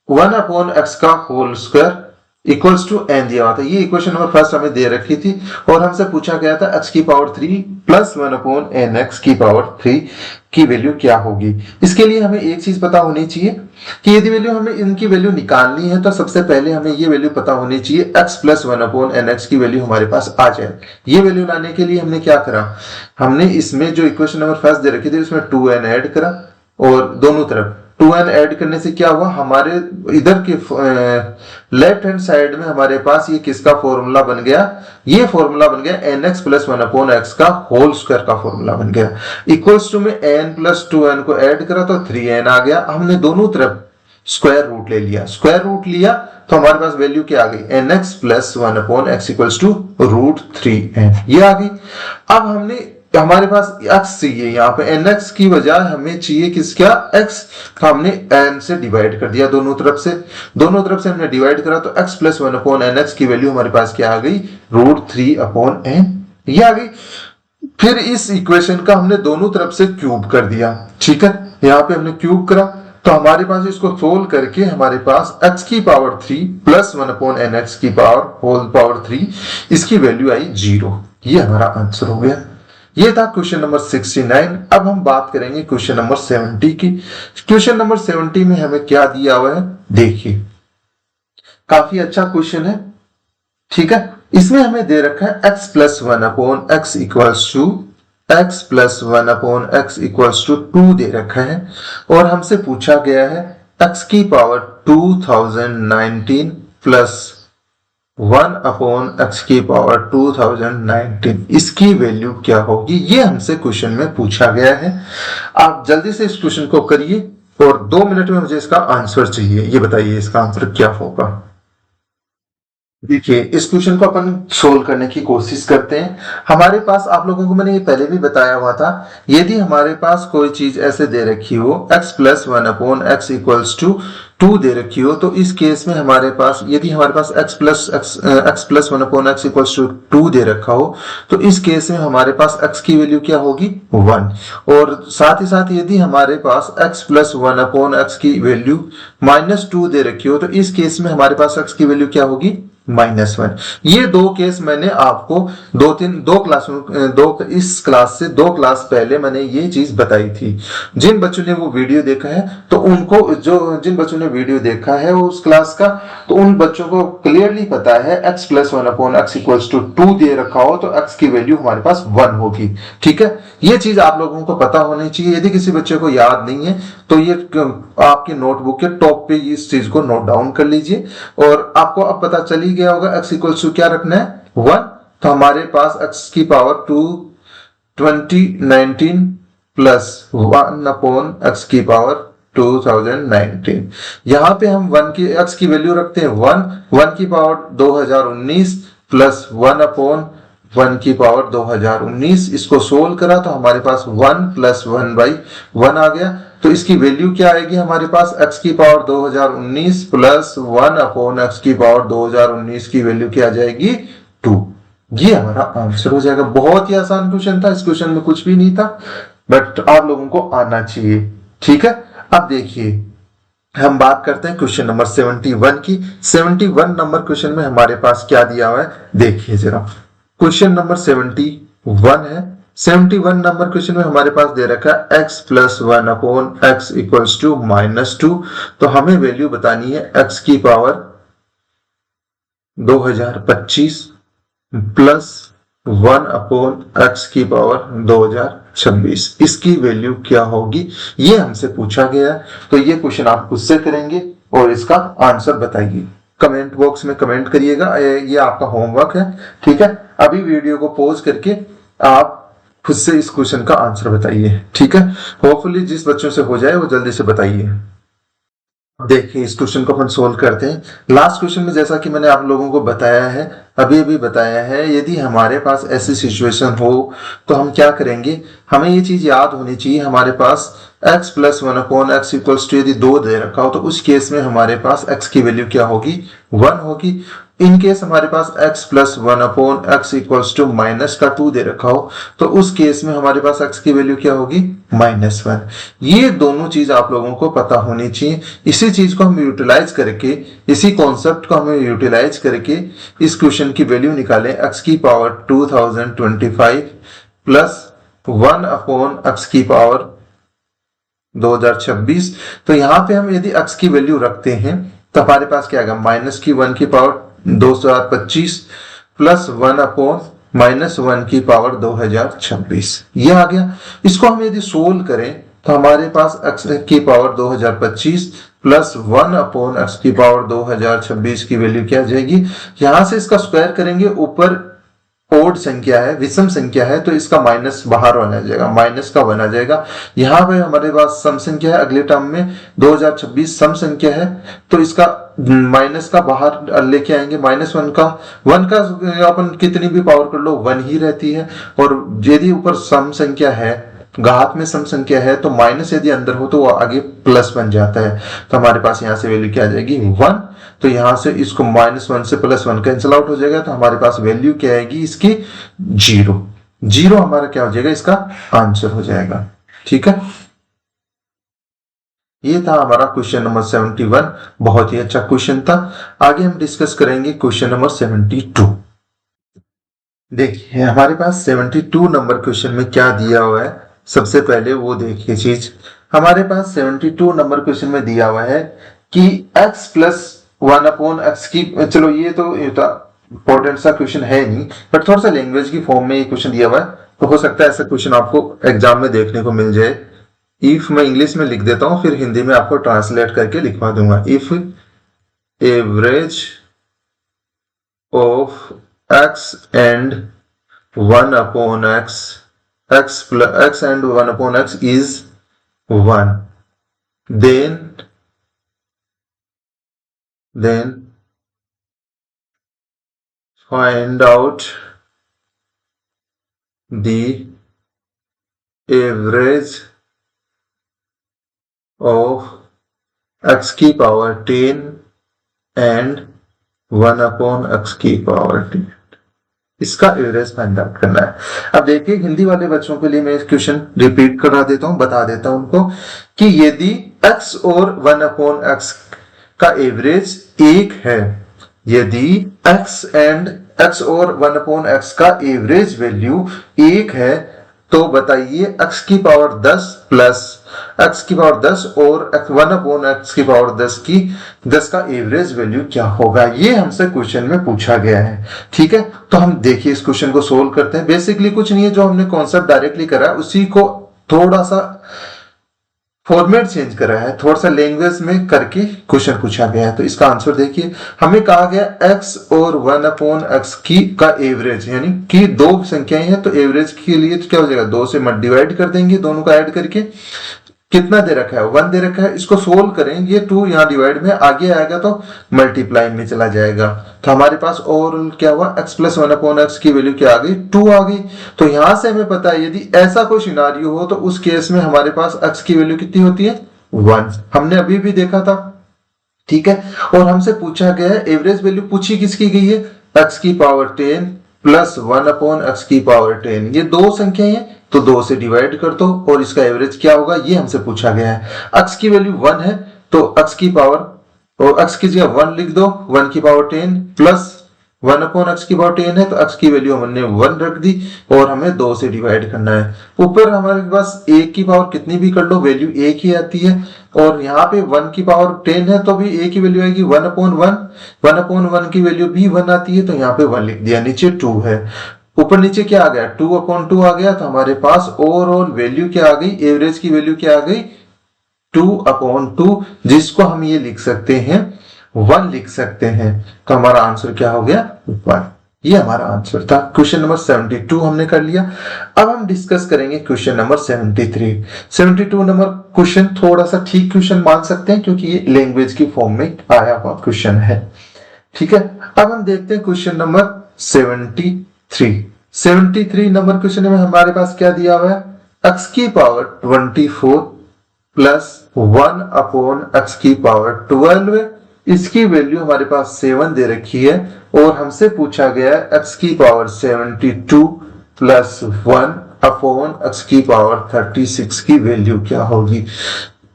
1/x का whole square equals to n दिया हुआ था। ये इक्वेशन नंबर फर्स्ट हमें दे रखी थी और हमसे पूछा गया था x की पावर 3 प्लस 1/n x की पावर 3 की वैल्यू क्या होगी। इसके लिए हमें एक चीज पता होनी चाहिए कि यदि वैल्यू हमें इनकी वैल्यू निकालनी है तो सबसे पहले हमें ये वैल्यू पता होनी चाहिए x प्लस 1/n x की वैल्यू हमारे पास आ जाए। ये वैल्यू लाने के लिए हमने क्या करा, हमने इसमें जो इक्वेशन नंबर फर्स्ट दे रखी थी उसमें 2n ऐड करा और दोनों तरफ 2n ऐड करने से क्या हुआ, हमारे इधर के लेफ्ट हैंड साइड में हमारे पास ये किसका फॉर्मूला बन गया, ये फॉर्मूला बन गया nx प्लस 1/x का होल स्क्वायर का फॉर्मूला बन गया। इक्वल्स टू में n प्लस 2n को ऐड करा तो 3n आ गया। हमने दोनों तरफ स्क्वायर रूट ले लिया, स्क्वायर रूट लिया तो हमारे पास वैल्यू क्या आ गई, nx plus 1/x equals to root 3n, ये आ गई। अब हमने हमारे पास x चाहिए, यहाँ पे nx की बजाय हमें चाहिए किसका, x, तो हमने n से डिवाइड कर दिया दोनों तरफ से हमने डिवाइड करा तो x प्लस 1/nx की वैल्यू हमारे पास क्या आ गई, रूट 3/n, ये आ गई। फिर इस इक्वेशन का हमने दोनों तरफ से क्यूब कर दिया। ठीक है, यहाँ पे हमने क्यूब करा तो हमारे पास इसको सोल्व करके हमारे पास x की पावर 3 प्लस 1/nx की पावर होल पावर 3 इसकी वैल्यू आई 0। ये हमारा आंसर हो गया। ये था क्वेश्चन नंबर 69। अब हम बात करेंगे क्वेश्चन नंबर 70 की। क्वेश्चन नंबर 70 में हमें क्या दिया हुआ है, देखिए काफी अच्छा क्वेश्चन है। ठीक है, इसमें हमें दे रखा है x plus 1/x equals to x plus 1/x equals to 2 दे रखा है और हमसे पूछा गया है x की पावर 2019 प्लस 1/x की पावर 2019 इसकी वैल्यू क्या होगी, ये हमसे क्वेश्चन में पूछा गया है। आप जल्दी से इस क्वेश्चन को करिए और 2 मिनट में मुझे इसका आंसर चाहिए। ये बताइए इसका आंसर क्या होगा। देखिए इस क्वेश्चन को अपन सोल्व करने की कोशिश करते हैं। हमारे पास, आप लोगों को मैंने ये पहले भी बताया हुआ था, यदि हमारे पास कोई चीज ऐसे दे रखी हो x plus 1/x equals to 2 दे रखी हो तो इस केस में हमारे पास, यदि हमारे पास x plus 1/x equals to 2 दे रखा हो तो इस केस में हमारे पास x की वैल्यू क्या होगी, 1। और साथ ही साथ यदि हमारे पास x प्लस 1/x की वैल्यू -2 दे रखी हो तो इस केस में हमारे पास x की वैल्यू क्या होगी, -1। ये दो केस मैंने आपको इस क्लास से 2 क्लास पहले मैंने ये चीज बताई थी। जिन बच्चों ने वो वीडियो देखा है तो उनको, जिन बच्चों ने वीडियो देखा है उस क्लास का, तो उन बच्चों को क्लियरली पता है x plus 1/x equals to 2 दे रखा हो तो x की वैल्यू हमारे पास 1 होगी। ठीक है, ये चीज आप लोगों को पता होनी चाहिए। यदि किसी बच्चे को याद नहीं है तो ये आपके नोटबुक के टॉप पे इस चीज को नोट डाउन कर लीजिए और आपको अब पता चली गया होगा x इक्वल्स टू क्या रखना है, 1। तो हमारे पास x की पावर 2019 प्लस 1/x की पावर 2019, यहां पे हम 1 की x की वैल्यू रखते हैं 1 की पावर 2019 प्लस 1/1 की पावर 2019, इसको सोल्व करा तो हमारे पास 1 प्लस 1/1 आ गया। तो इसकी वैल्यू क्या आएगी हमारे पास, x की पावर 2019 प्लस 1/x की पावर 2019 की वैल्यू क्या आ जाएगी, 2। ये हमारा आंसर हो जाएगा। बहुत ही आसान क्वेश्चन था, इस क्वेश्चन में कुछ भी नहीं था, बट आप लोगों को आना चाहिए। ठीक है, अब देखिए हम बात करते हैं क्वेश्चन नंबर 71 की। 71 नंबर क्वेश्चन में हमारे पास क्या दिया हुआ है, देखिए जरा। क्वेश्चन नंबर 71 है। 71 नंबर क्वेश्चन में हमारे पास दे रखा है x plus 1/x equals to -2। तो हमें वैल्यू बतानी है x की पावर 2025 प्लस 1/x की पावर 2026, इसकी वैल्यू क्या होगी, ये हमसे पूछा गया है। तो ये क्वेश्चन आप खुद से करेंगे और इसका आंसर बताइए, कमेंट बॉक्स में कमेंट करिएगा, ये आपका होमवर्क है। ठीक है, अभी वीडियो को पॉज करके आप खुद से इस क्वेश्चन का आंसर बताइए। ठीक है, होपफुली जिस बच्चों से हो जाए वो जल्दी से बताइए। देखिए इस क्वेश्चन को अपन सोल्व करते हैं। लास्ट क्वेश्चन में जैसा कि मैंने आप लोगों को बताया है, अभी बताया है, यदि हमारे पास ऐसी सिचुएशन हो तो हम क्या करेंगे, हमें ये चीज याद होनी चाहिए, हमारे पास x plus 1/x equals to यदि 2 दे रखा हो तो उस केस में हमारे पास x की वैल्यू क्या होगी, 1 होगी। इन केस हमारे पास x plus 1/x equals to minus का 2 दे रखा हो तो उस केस में हमारे पास x की वैल्यू क्या होगी, -1। ये दोनों चीज आप लोगों को पता होनी चाहिए। इसी चीज को हम यूटिलाइज करके, इसी कॉन्सेप्ट को हमें यूटिलाइज करके इस क्वेश्चन की वैल्यू निकालें, x की पावर 2025 प्लस 1/x की पावर 2026। तो यहां पे हम यदि x की वैल्यू रखते हैं तो हमारे पास क्या आएगा, माइनस की 1 की पावर 2025 प्लस 1/-1 की पावर 2026, ये आ गया। इसको हम यदि सोल्व करें तो हमारे पास x की पावर 2025 प्लस 1/x की पावर 2026 की वैल्यू क्या आ जाएगी, यहां से इसका स्क्वायर करेंगे, ऊपर ओड संख्या है, विषम संख्या है, तो इसका माइनस बाहर आ जाएगा, माइनस का 1 आ जाएगा। यहाँ पे हमारे पास सम संख्या है, अगले टर्म में 2026 सम संख्या है, तो इसका माइनस का बाहर लेके आएंगे, -1 का, 1 का अपन कितनी भी पावर कर लो 1 ही रहती है। और यदि ऊपर सम संख्या है, घात में सम संख्या है, तो माइनस यदि अंदर हो तो वो आगे प्लस बन जाता है। तो हमारे पास यहाँ से वैल्यू क्या आ जाएगी, 1। तो यहां से इसको -1 से +1 कैंसिल आउट हो जाएगा, तो हमारे पास वैल्यू क्या आएगी इसकी, 0 हमारा क्या हो जाएगा, इसका आंसर हो जाएगा। ठीक है, ये था हमारा क्वेश्चन नंबर 71, बहुत ही अच्छा क्वेश्चन था। आगे हम डिस्कस करेंगे क्वेश्चन नंबर 72। देखिए हमारे पास 72 नंबर क्वेश्चन में क्या दिया हुआ है, सबसे पहले वो देखिए चीज। हमारे पास 72 नंबर क्वेश्चन में दिया हुआ है कि x प्लस 1/x की, चलो ये तो इंपॉर्टेंट सा क्वेश्चन है नहीं, बट थोड़ा सा लैंग्वेज की फॉर्म में ये क्वेश्चन दिया हुआ है, तो हो सकता है ऐसा क्वेश्चन आपको एग्जाम में देखने को मिल जाए। इफ मैं इंग्लिश में लिख देता हूं, फिर हिंदी में आपको ट्रांसलेट करके लिखवा दूंगा। If average of x and 1/x, x and 1/x is 1, then find out the average of x की पावर 10 and 1/x की पावर 10, इसका एवरेज फाइंड आउट करना है। अब देखिए हिंदी वाले बच्चों के लिए मैं क्वेश्चन रिपीट करा देता हूं, बता देता हूं उनको कि यदि x और 1/x का एवरेज 1 है, यदि x और 1/x का एवरेज वैल्यू 1 है, तो बताइए x की पावर 10 प्लस x की पावर 10 और 1/x की पावर 10 का एवरेज वैल्यू क्या होगा। ये हमसे क्वेश्चन में पूछा गया है। ठीक है, तो हम देखिए इस क्वेश्चन को सोल्व करते हैं। बेसिकली कुछ नहीं है, जो हमने कॉन्सेप्ट डायरेक्टली करा है उसी को थोड़ा सा फॉर्मेट चेंज करा है, थोड़ा सा लैंग्वेज में करके क्वेश्चन पूछा गया है। तो इसका आंसर देखिए, हमें कहा गया x और 1/x की का एवरेज, यानी कि दो संख्याएं हैं, तो एवरेज के लिए तो क्या हो जाएगा, 2 से डिवाइड कर देंगे, दोनों का ऐड करके। कितना दे रखा है, 1 दे रखा है, इसको सोल्व करें, ये 2 यहाँ डिवाइड में आगे आएगा तो मल्टीप्लाई में चला जाएगा। तो हमारे पास ओवरऑल क्या हुआ, x प्लस 1/x की वैल्यू क्या आ गई, 2 आ गई। तो यहां से हमें पता है यदि ऐसा कोई सिनारियो हो तो उस केस में हमारे पास x की वैल्यू कितनी होती है, 1। हमने अभी भी देखा था। ठीक है, और हमसे पूछा गया है एवरेज वैल्यू पूछी किसकी गई है, x की पावर 10 प्लस 1/x की पावर 10, ये दो संख्याएं हैं, तो 2 से डिवाइड कर दो और इसका एवरेज क्या होगा, ये हमसे पूछा गया है। x की वैल्यू 1 है तो x की पावर, और x की जगह 1 लिख दो, 1 की पावर 10 प्लस 1/x की पावर 10 है, तो x की वैल्यू हमने 1 रख दी और हमें 2 से डिवाइड करना है। ऊपर हमारे पास 1 की पावर कितनी भी कर लो वैल्यू 1 ही आती है, और यहाँ पे 1 की पावर 10 है तो भी 1 की वैल्यू आएगी 1/1, 1/1 की वैल्यू भी 1 आती है, तो यहाँ पे 1 लिख दिया, नीचे 2 है। ऊपर नीचे क्या आ गया, 2/2 आ गया। तो हमारे पास ओवरऑल वैल्यू क्या आ गई, एवरेज की वैल्यू क्या आ गई, 2/2, जिसको हम ये लिख सकते हैं 1 लिख सकते हैं। तो हमारा आंसर क्या हो गया, 1। ये हमारा आंसर था। क्वेश्चन नंबर 72 हमने कर लिया। अब हम डिस्कस करेंगे क्वेश्चन नंबर 73। 72 नंबर क्वेश्चन थोड़ा सा ठीक क्वेश्चन मान सकते हैं, क्योंकि ये लैंग्वेज की फॉर्म में आया हुआ क्वेश्चन है। ठीक है, अब हम देखते हैं क्वेश्चन नंबर 73। 73 नंबर क्वेश्चन में हमारे पास क्या दिया हुआ है, x की पावर 24 प्लस 1/x की पावर 12, इसकी वैल्यू हमारे पास 7 दे रखी है, और हमसे पूछा गया है x की पावर 72 प्लस 1/x की पावर 36 की वैल्यू क्या होगी।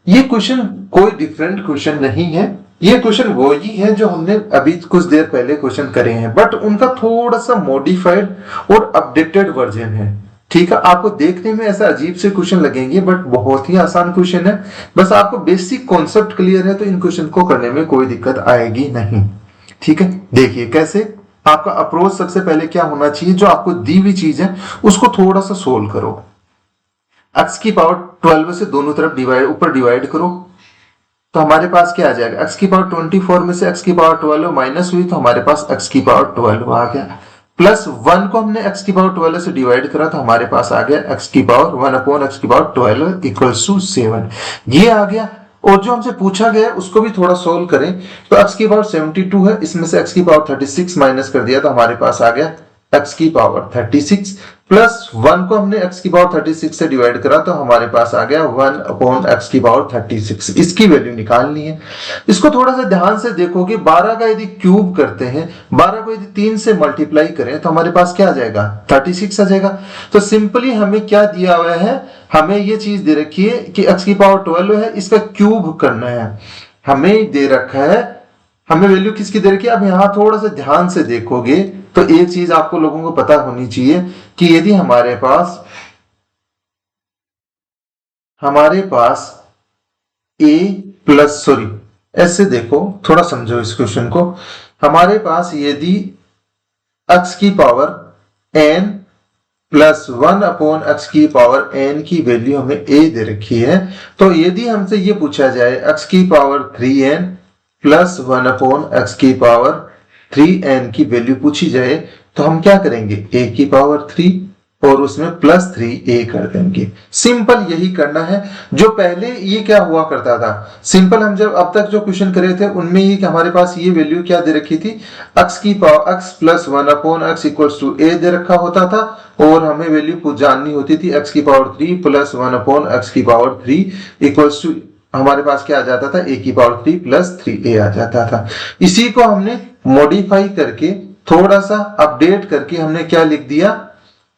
ये क्वेश्चन कोई डिफरेंट क्वेश्चन नहीं है, ये क्वेश्चन वो ही है जो हमने अभी कुछ देर पहले क्वेश्चन करे हैं, बट उनका थोड़ा सा मॉडिफाइड और अपडेटेड वर्जन है। ठीक है, आपको देखने में ऐसा अजीब से क्वेश्चन लगेंगे, बट बहुत ही आसान क्वेश्चन है। बस आपको बेसिक कॉन्सेप्ट क्लियर है तो इन क्वेश्चन को करने में कोई दिक्कत आएगी नहीं। ठीक है, देखिए कैसे आपका अप्रोच सबसे पहले क्या होना चाहिए, जो आपको दी हुई चीज है उसको थोड़ा सा सोल्व करो। x की पावर 12 से दोनों तरफ ऊपर डिवाइड करो, तो हमारे पास क्या आ जाएगा, x की पावर 24 में से x की पावर 12 माइनस हुई, तो हमारे पास x की पावर 12 आ गया। प्लस 1 को हमने x की पावर 12 से डिवाइड करा, तो हमारे पास आ गया x की पावर 1/x की पावर 12 इक्वल्स टू 7। ये आ गया। और जो हमसे पूछा गया है उसको भी थोड़ा सोल्व करें, तो x की पावर 72 है, इसमें से x की पावर 36 माइनस कर दिया, तो हमारे पास आ गया x की पावर 36, प्लस 1 को हमने x की पावर 36 से डिवाइड करा, तो हमारे पास आ गया 1/x की पावर 36। इसकी वैल्यू निकालनी है। इसको थोड़ा सा ध्यान से देखोगे, 12 का यदि क्यूब करते हैं, 12 को यदि 3 से मल्टीप्लाई करें, तो हमारे पास क्या आ जाएगा, 36 आ जाएगा। तो सिंपली हमें क्या दिया हुआ है, हमें ये चीज दे रखी है कि x की पावर 12 है, इसका क्यूब करना है, हमें दे रखा है, हमें वैल्यू किसकी दे रखी है। अब यहां थोड़ा सा ध्यान से देखोगे तो एक चीज आपको लोगों को पता होनी चाहिए कि यदि हमारे पास a प्लस ऐसे देखो, थोड़ा समझो इस क्वेश्चन को। हमारे पास यदि x की पावर n प्लस 1/x की पावर n की वैल्यू हमें a दे रखी है, तो यदि हमसे ये पूछा जाए x की पावर 3n प्लस 1/x की पावर 3n की वैल्यू पूछी जाए, तो हम क्या करेंगे, a की पावर 3 और उसमें प्लस 3a कर देंगे। सिंपल यही करना है। जो पहले ये क्या हुआ करता था, सिंपल हम जब अब तक जो क्वेश्चन करे थे उनमें ही हमारे पास ये वैल्यू क्या दे रखी थी, x की power x plus 1/x equals to a दे रखा होता था, और हमें वैल्यू जाननी होती थी x की पावर 3 प्लस 1/x की पावर 3 इक्वल्स टू हमारे पास क्या आ जाता था, a की पावर 3 प्लस 3a आ जाता था। इसी को हमने मॉडिफाई करके थोड़ा सा अपडेट करके हमने क्या लिख दिया,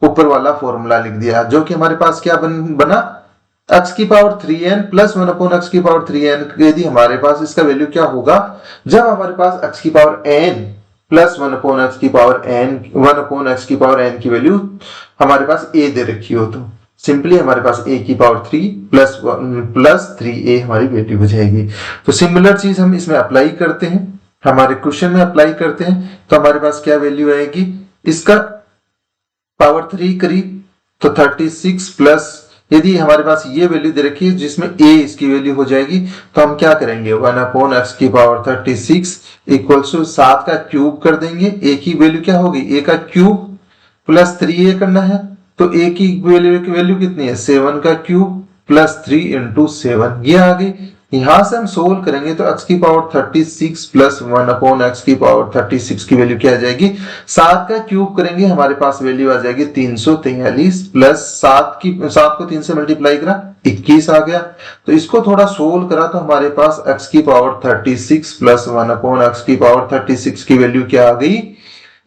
ऊपर वाला फॉर्मूला लिख दिया, जो कि हमारे पास क्या बना, x की पावर 3n प्लस 1/x की पावर 3n। यदि हमारे पास इसका वैल्यू क्या होगा, जब हमारे पास x की पावर n प्लस 1/x की पावर n 1/x की पावर n की वैल्यू हमारे पास a दे रखी हो, तो सिंपली हमारे पास a की पावर 3 प्लस 3a हमारी वैल्यू हो जाएगी। तो सिमिलर चीज हम इसमें अप्लाई करते हैं, हमारे क्वेश्चन में अप्लाई करते हैं, तो हमारे पास क्या वैल्यू आएगी, इसका पावर 3 करीब, तो 36 प्लस, यदि हमारे पास ये वैल्यू दे रखी है जिसमें a इसकी वैल्यू हो जाएगी, तो हम क्या करेंगे, 1/x की पावर 36 इक्वल्स टू 7 का क्यूब कर देंगे। a की वैल्यू क्या होगी, a का क्यूब प्लस 3a करना है, तो a की वैल्यू कितनी है, 7 का क्यूब प्लस 3 इंटू 7, ये आ गई। यहां से हम सोल्व करेंगे तो x की पावर 36 प्लस 1/x की पावर 36 की वैल्यू क्या आ जाएगी, 7 का क्यूब करेंगे, हमारे पास वैल्यू आ जाएगी 343 प्लस 7 को 3 से मल्टीप्लाई करा 21 आ गया। तो इसको थोड़ा सोल्व करा तो हमारे पास x की पावर 36 प्लस 1/x की पावर 36 की वैल्यू क्या आ गई,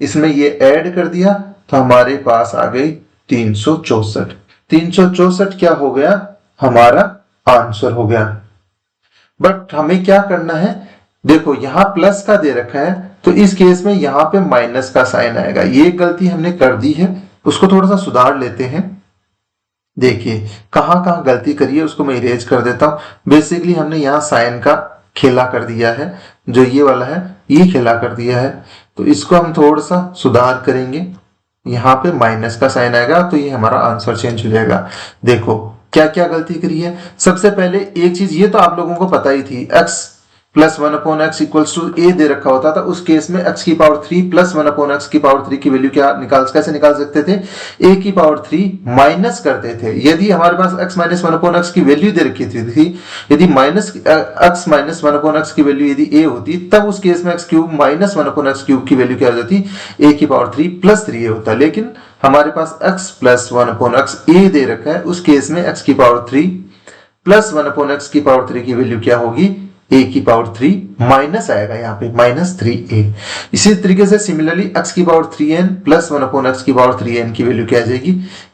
इसमें ये ऐड कर दिया तो हमारे पास आ गई 364। 364 क्या हो गया, हमारा आंसर हो गया। बट हमें क्या करना है, देखो यहां प्लस का दे रखा है, तो इस केस में यहां पे माइनस का साइन आएगा। ये गलती हमने कर दी है, उसको थोड़ा सा सुधार लेते हैं। देखिए कहां कहां गलती करी है उसको मैं इरेज कर देता हूं। बेसिकली हमने यहाँ साइन का खेला कर दिया है, जो ये वाला है ये खेला कर दिया है, तो इसको हम थोड़ा सा सुधार करेंगे। यहाँ पे माइनस का साइन आएगा, तो ये हमारा आंसर चेंज हो जाएगा। देखो क्या क्या गलती करी है। सबसे पहले एक चीज, ये तो आप लोगों को पता ही थी, x plus 1/x equals to a दे रखा होता था, उस केस में x की पावर 3 प्लस 1/x की पावर 3 की वैल्यू क्या कैसे निकाल सकते थे, a की पावर 3 माइनस करते थे। यदि हमारे पास x माइनस 1/x की वैल्यू दे रखी थी, यदि x माइनस 1/x की वैल्यू यदि a होती, तब उस केस में x cube minus 1/x cube की वैल्यू क्या हो जाती, a की पावर 3 प्लस 3a होता। लेकिन हमारे पास x प्लस 1/x a दे रखा है, उस केस में x की पावर 3 प्लस 1/x की पावर 3 की वैल्यू क्या होगी, a की पावर 3 माइनस आएगा, यहाँ पे माइनस 3a। इसी तरीके से सिमिलरली x की पावर 3n प्लस 1/x की पावर 3n की वैल्यू क्या आ जाएगी,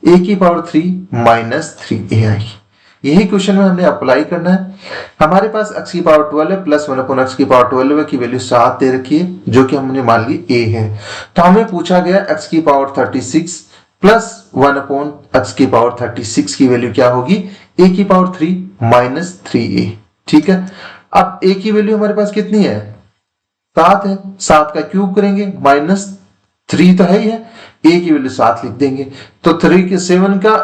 a की पावर 3 माइनस 3a आएगी। यही क्वेश्चन में हमने अप्लाई करना है। हमारे पास x की पावर 12 है प्लस 1/x की पावर 12 की वैल्यू 7 दे रखी है, जो कि हमने मान ली a है। तो हमें पूछा गया x की पावर 36 प्लस 1/x की पावर 36 की वैल्यू क्या होगी, a की पावर 3 माइनस 3a। ठीक है, अब a की वैल्यू हमारे पास कितनी है, 7 है, 7 का क्यूब करेंगे, माइनस 3 तो है ही है, a की वैल्यू 7 लिख देंगे। तो 3 के 7 का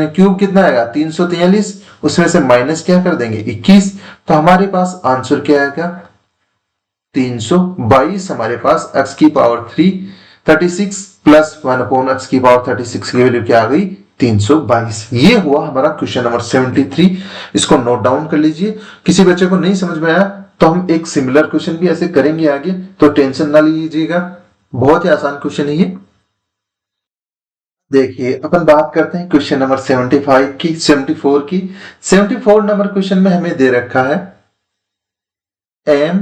क्यूब कितना आएगा, 343, उसमें से माइनस क्या कर देंगे, 21। तो हमारे पास आंसर क्या आएगा, 322। हमारे पास x की पावर 36 प्लस 1/x की पावर 36 की वैल्यू क्या आ गई, 322। ये हुआ हमारा क्वेश्चन नंबर 73। इसको नोट डाउन कर लीजिए। किसी बच्चे को नहीं समझ में आया तो हम एक सिमिलर क्वेश्चन भी ऐसे करेंगे आगे, तो टेंशन ना लीजिएगा, बहुत ही आसान क्वेश्चन है ये। देखिए अपन बात करते हैं क्वेश्चन नंबर 74 की। 74 नंबर क्वेश्चन में हमें दे रखा है m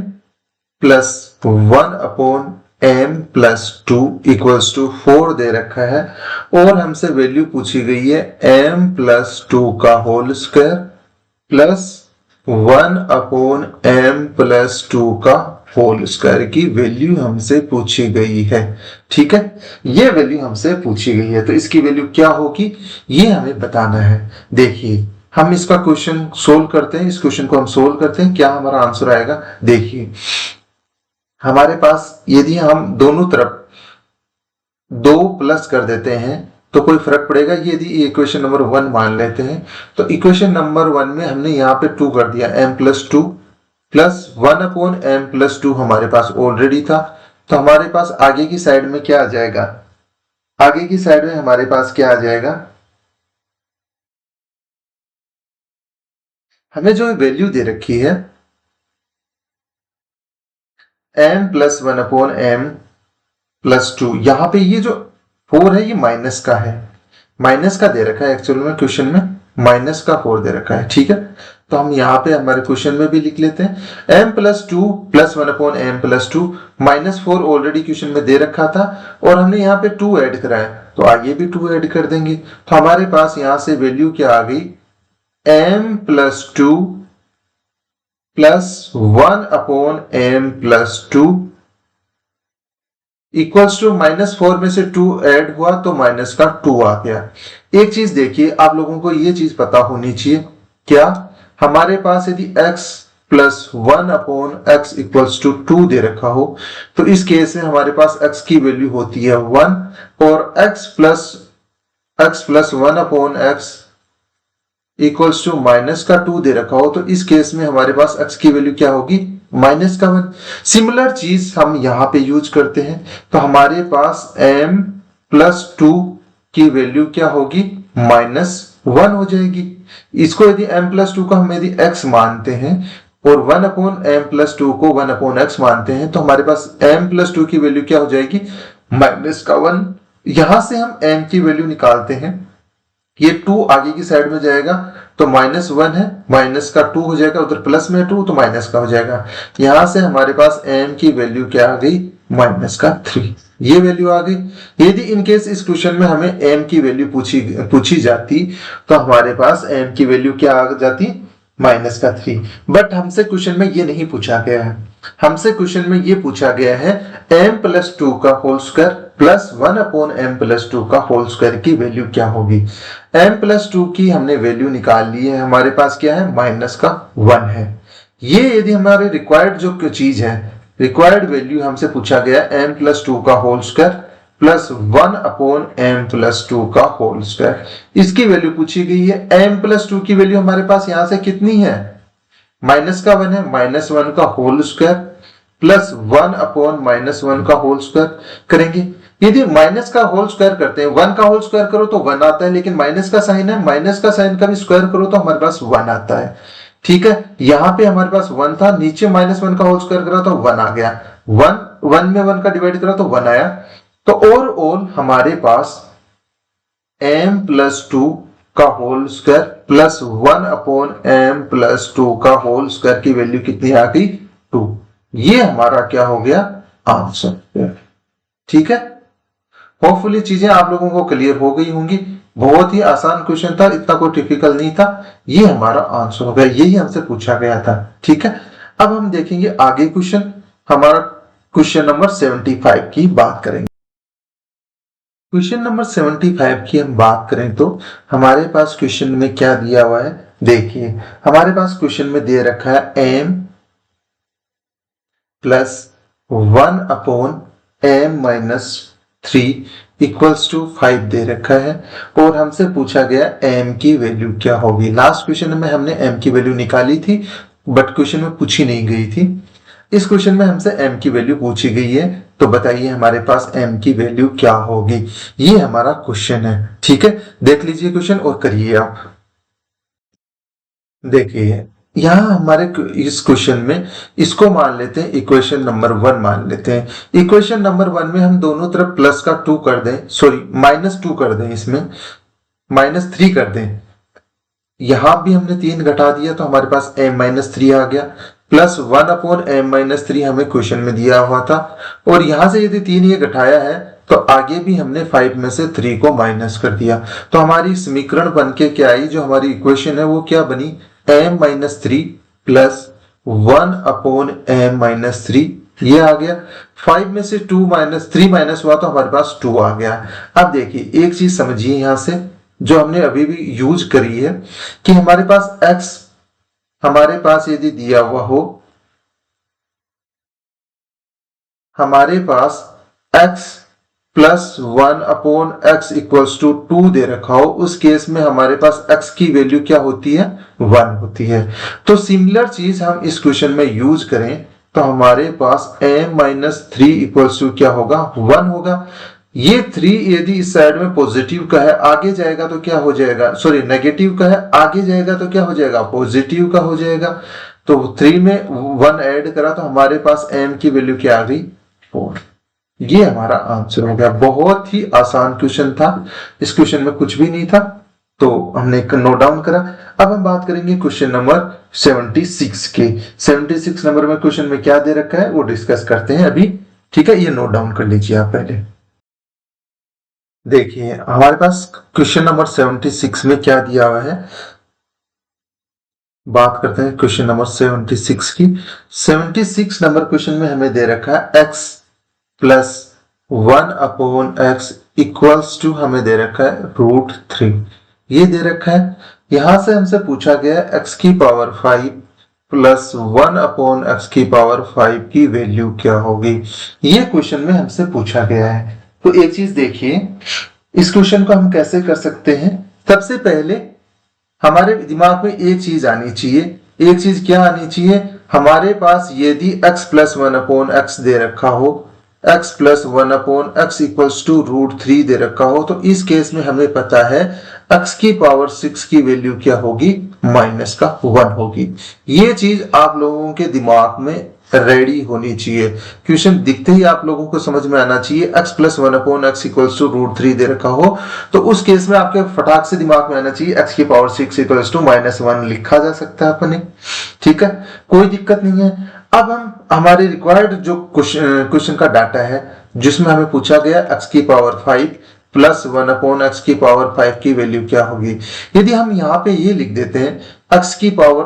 plus 1/m+2 equals to 4 दे रखा है, और हमसे वैल्यू पूछी गई है m+2 का होल स्क्वायर प्लस 1/m+2 का होल स्क्वायर की वैल्यू हमसे पूछी गई है। ठीक है, ये वैल्यू हमसे पूछी गई है, तो इसकी वैल्यू क्या होगी ये हमें बताना है। देखिए हम इसका क्वेश्चन सोल्व करते हैं, इस क्वेश्चन को हम सोल्व करते हैं, क्या हमारा आंसर आएगा। देखिए हमारे पास यदि हम दोनों तरफ 2 प्लस कर देते हैं तो कोई फर्क पड़ेगा। यदि इक्वेशन नंबर 1 मान लेते हैं, तो इक्वेशन नंबर 1 में हमने यहाँ पे 2 कर दिया, m+2 प्लस 1/m+2 हमारे पास ऑलरेडी था। तो हमारे पास आगे की साइड में क्या आ जाएगा, आगे की साइड में हमारे पास क्या आ जाएगा, हमें जो वैल्यू दे रखी है m+1/m+2, यहां पे ये जो 4 है ये माइनस का है, माइनस का दे रखा है एक्चुअल में, क्वेश्चन में माइनस का 4 दे रखा है। ठीक है, तो हम यहाँ पे हमारे क्वेश्चन में भी लिख लेते हैं m+2 plus 1/m+2 -4 already question में दे रखा था, और हमने यहाँ पे 2 ऐड करा है, तो आइए भी 2 ऐड कर देंगे। तो हमारे पास यहाँ से वैल्यू क्या आ गई, m+2 plus 1/m+2 equals to -4 में से 2 ऐड हुआ तो माइनस का 2 आ गया। एक चीज देखिए, आप लोगों को ये चीज पता होनी चाहिए, क्या हमारे पास यदि x plus 1/x equals to 2 दे रखा हो, तो इस केस में हमारे पास x की वैल्यू होती है 1, और x plus 1/x equals to minus का 2 दे रखा हो, तो इस केस में हमारे पास x की वैल्यू क्या होगी, माइनस का 1। सिमिलर चीज हम यहां पे यूज करते हैं, तो हमारे पास m+2 की वैल्यू क्या होगी, -1 हो जाएगी। इसको यदि m+2 को हम यदि x मानते हैं और 1/m+2 को 1/x मानते हैं, तो हमारे पास m+2 की वैल्यू क्या हो जाएगी, -1। यहां से हम m की वैल्यू निकालते हैं, ये 2 आगे की साइड में जाएगा तो -1 है, माइनस का 2 हो जाएगा, उधर प्लस में 2 तो माइनस का हो जाएगा। यहां से हमारे पास m की वैल्यू क्या आ गई, -3। ये वैल्यू आ गई। यदि इनकेस इस क्वेश्चन में हमें m की वैल्यू पूछी जाती, तो हमारे पास m की वैल्यू क्या आ जाती, -3। बट हमसे क्वेश्चन में ये नहीं पूछा गया है, हमसे क्वेश्चन में ये पूछा गया है m+2 का होल स्क्वायर प्लस 1/m+2 का होल स्क्वायर की वैल्यू क्या होगी। m+2 की हमने वैल्यू निकाल ली है, हमारे पास क्या है, -1 है। ये यदि हमारे रिक्वायर्ड जो चीज है, रिक्वायर्ड वैल्यू हमसे पूछा गया m+2 का होल स्क्वायर प्लस 1/m+2 का होल स्क्वायर। इसकी वैल्यू पूछी गई है। m+2 की वैल्यू हमारे पास यहां से कितनी है, माइनस का 1 है, -1 का होल स्क्वायर प्लस 1/-1 का होल स्क्वायर करेंगे। यदि माइनस का होल स्क्वायर करते हैं, 1 का होल स्क्वायर करो तो 1 आता है, लेकिन माइनस का साइन है, माइनस का साइन का भी स्क्वायर करो तो हमारे पास 1 आता है। ठीक है, यहां पे हमारे पास 1 था, नीचे -1 का होल स्क्वायर करा तो 1 आ गया। 1 में 1 का डिवाइड करा तो 1 आया। तो ओवरऑल हमारे पास m+2 का होल स्क्वायर प्लस 1/m+2 का होल स्क्वायर की वैल्यू कितनी आ गई, 2। ये हमारा क्या हो गया, आंसर। ठीक है, होपफुली चीजें आप लोगों को क्लियर हो गई होंगी। बहुत ही आसान क्वेश्चन था, इतना कोई टिपिकल नहीं था। ये हमारा आंसर हो गया, यही हमसे पूछा गया था। ठीक है, अब हम देखेंगे आगे क्वेश्चन, हमारा क्वेश्चन नंबर 75 की बात करेंगे। क्वेश्चन नंबर 75 की हम बात करें तो हमारे पास क्वेश्चन में क्या दिया हुआ है, देखिए हमारे पास क्वेश्चन में दे रखा है m+1/m-3 = 5 दे रखा है, और हमसे पूछा गया m की वैल्यू क्या होगी। लास्ट क्वेश्चन में हमने m की वैल्यू निकाली थी, बट क्वेश्चन में पूछी नहीं गई थी। इस क्वेश्चन में हमसे m की वैल्यू पूछी गई है, तो बताइए हमारे पास m की वैल्यू क्या होगी। ये हमारा क्वेश्चन है। ठीक है, देख लीजिए क्वेश्चन और करिए आप। देखिए यहां हमारे इस क्वेश्चन में इसको मान लेते हैं इक्वेशन नंबर 1 मान लेते हैं। इक्वेशन नंबर 1 में हम दोनों तरफ प्लस का 2 कर दें, सॉरी -2 कर दें, इसमें -3 कर दें। यहां भी हमने 3 घटा दिया तो हमारे पास m-3 आ गया, प्लस 1/m-3 हमें क्वेश्चन में दिया हुआ था। और यहां से यदि 3 ये घटाया है तो आगे भी हमने 5 में से 3 को माइनस कर दिया, तो हमारी समीकरण बन के क्या आई, जो हमारी इक्वेशन है वो क्या बनी, m-3 प्लस 1/m-3 ये आ गया। 5 में से 3 माइनस हुआ तो हमारे पास 2 आ गया। अब देखिए एक चीज समझिए यहां से, जो हमने अभी भी यूज करी है, कि हमारे पास x हमारे पास यदि दिया हुआ हो, हमारे पास x प्लस 1/x = 2 दे रखा हो, उस केस में हमारे पास x की वैल्यू क्या होती है, 1 होती है। तो सिमिलर चीज हम इस क्वेश्चन में यूज करें तो हमारे पास m-3 = क्या होगा, 1 होगा। ये 3 यदि इस साइड में पॉजिटिव का है, आगे जाएगा तो क्या हो जाएगा, सॉरी नेगेटिव का है, आगे जाएगा तो क्या हो जाएगा, पॉजिटिव का हो जाएगा। तो 3 में 1 ऐड करा तो हमारे पास m की वैल्यू क्या आ गई, 4। ये हमारा आंसर हो गया। बहुत ही आसान क्वेश्चन था, इस क्वेश्चन में कुछ भी नहीं था, तो हमने नोट डाउन करा। अब हम बात करेंगे क्वेश्चन नंबर 76 के। 76 नंबर में क्वेश्चन में क्या दे रखा है वो डिस्कस करते हैं अभी। ठीक है, ये नोट डाउन कर लीजिए आप पहले। देखिए हमारे पास क्वेश्चन नंबर 76 में क्या दिया हुआ है, बात करते हैं क्वेश्चन नंबर 76 की। 76 नंबर क्वेश्चन में हमें दे रखा है x प्लस 1/x = हमें दे रखा है √3, ये दे रखा है। यहां से हमसे पूछा गया x की पावर 5 प्लस 1/x⁵ की वैल्यू क्या होगी। ये क्वेश्चन में हमसे पूछा गया है। तो एक चीज देखिए, इस क्वेश्चन को हम कैसे कर सकते हैं। सबसे पहले हमारे दिमाग में एक चीज आनी चाहिए। एक चीज क्या आनी चाहिए, हमारे पास यदि x प्लस 1/x दे रखा हो, x प्लस 1/x = √3 दे रखा हो, तो इस केस में हमें पता है x की पावर 6 की वैल्यू क्या होगी, -1 होगी। ये चीज आप लोगों के दिमाग में रेडी होनी चाहिए। क्वेश्चन दिखते ही आप लोगों को समझ में आना चाहिए x प्लस 1/x = √3 दे रखा हो, तो उस केस में आपके फटाक से दिमाग में आना चाहिए x की पावर 6 = -1 लिखा जा सकता है अपने। ठीक है, कोई दिक्कत नहीं है। अब हम हमारे रिक्वायर्ड जो क्वेश्चन का डाटा है, जिसमें हमें पूछा गया x की पावर 5 प्लस 1/x⁵ की वैल्यू क्या होगी। यदि हम यहाँ पे ये लिख देते हैं x की पावर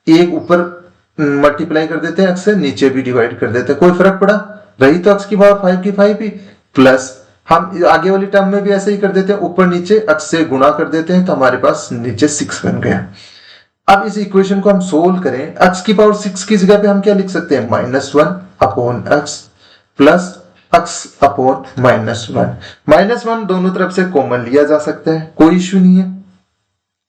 1 ऊपर मल्टीप्लाई कर देते हैं, x से नीचे भी डिवाइड कर देते हैं, कोई फर्क पड़ा, रही तो x की पावर 5 की 5 ही, प्लस हम आगे वाली टर्म में भी ऐसे ही कर देते हैं, ऊपर नीचे x से गुणा कर देते हैं, तो हमारे पास नीचे 6 बन गया। अब इस इक्वेशन को हम सोल्व करें, x की पावर 6 की जगह पे हम क्या लिख सकते हैं, -1/x प्लस x अपॉन -1। -1 दोनों तरफ से कॉमन लिया जा सकता है, कोई इश्यू नहीं है।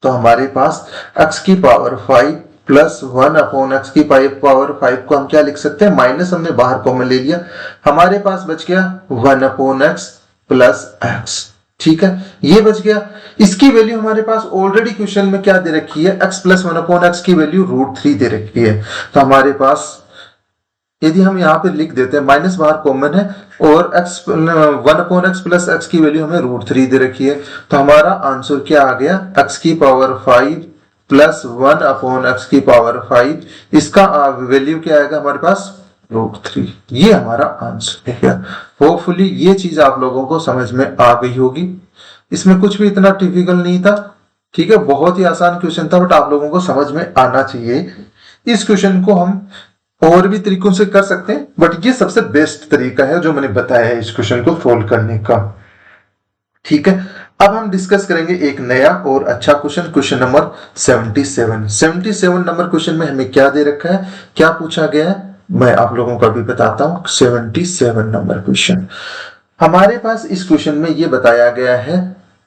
तो हमारे पास x की पावर 5 प्लस 1 अपॉन x की पावर 5 को हम क्या लिख सकते हैं, माइनस हमने बाहर कॉमन ले लिया, हमारे पास बच गया 1 अपॉन x प्लस x। ठीक है, ये बच गया। इसकी वैल्यू हमारे पास ऑलरेडी क्वेश्चन में क्या दे रखी है, x प्लस 1 अपॉन x की वैल्यू √3 दे रखी है। तो हमारे पास यदि हम यहाँ पे लिख देते हैं, माइनस बाहर कॉमन है और x 1 upon x plus x की वैल्यू हमें √3 दे रखी है, तो हमारा आंसर क्या आ गया, x की पावर 5 प्लस 1 अपॉन x की पावर 5, इसका वैल्यू क्या आएगा हमारे पास, √3। ये हमारा आंसर है। होपफुली ये चीज आप लोगों को समझ में आ गई होगी, इसमें कुछ भी इतना टिपिकल नहीं था। ठीक है, बहुत ही आसान क्वेश्चन था, बट आप लोगों को समझ में आना चाहिए। इस क्वेश्चन को हम और भी तरीकों से कर सकते हैं, बट ये सबसे बेस्ट तरीका है जो मैंने बताया है इस क्वेश्चन को सोल्व करने का। ठीक है, अब हम डिस्कस करेंगे एक नया और अच्छा question, question number 77 number question में हमें क्या दे रखा है, क्या पूछा गया है, मैं आप लोगों को अभी बताता हूं। 77 नंबर क्वेश्चन हमारे पास इस क्वेश्चन में ये बताया गया है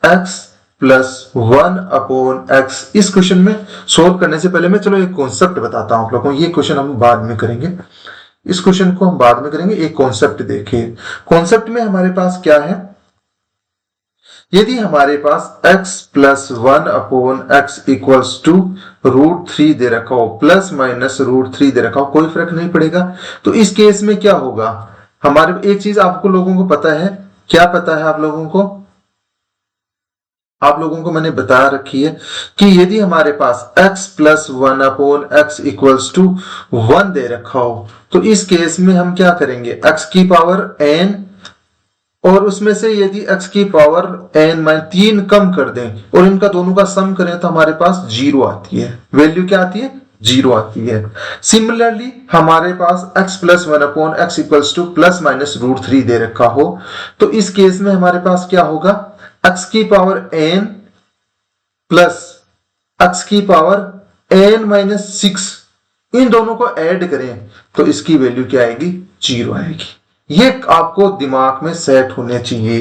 x प्लस 1 अपॉन x। इस क्वेश्चन में सोल्व करने से पहले मैं चलो एक कॉन्सेप्ट बताता हूं आप लोगों को, ये क्वेश्चन हम बाद में करेंगे, इस क्वेश्चन को हम बाद में करेंगे। एक कॉन्सेप्ट देखिए, कॉन्सेप्ट में हमारे पास क्या है, यदि हमारे पास x plus 1 upon x equals to √3 दे रखा हो, प्लस माइनस √3 दे रखा हो, कोई फर्क नहीं पड़ेगा। तो इस केस में क्या होगा, हमारे एक चीज आपको लोगों को पता है, क्या पता है आप लोगों को, आप लोगों को मैंने बता रखी है कि यदि हमारे पास x plus 1 upon x equals to 1 दे रखा हो, तो इस केस में हम क्या करेंगे, x की पावर n और उसमें से यदि x की पावर n 3 कम कर दें और इनका दोनों का सम करें तो हमारे पास 0 आती है, वैल्यू क्या आती है, 0 आती है। सिमिलरली हमारे पास x plus 1 upon x equals to plus minus √3 दे रखा हो, तो इस केस में हमारे पास क्या होगा, x की पावर n प्लस x की पावर n माइनस 6, इन दोनों को ऐड करें तो इसकी वैल्यू क्या आएगी, 0 आएगी। ये आपको दिमाग में सेट होने चाहिए,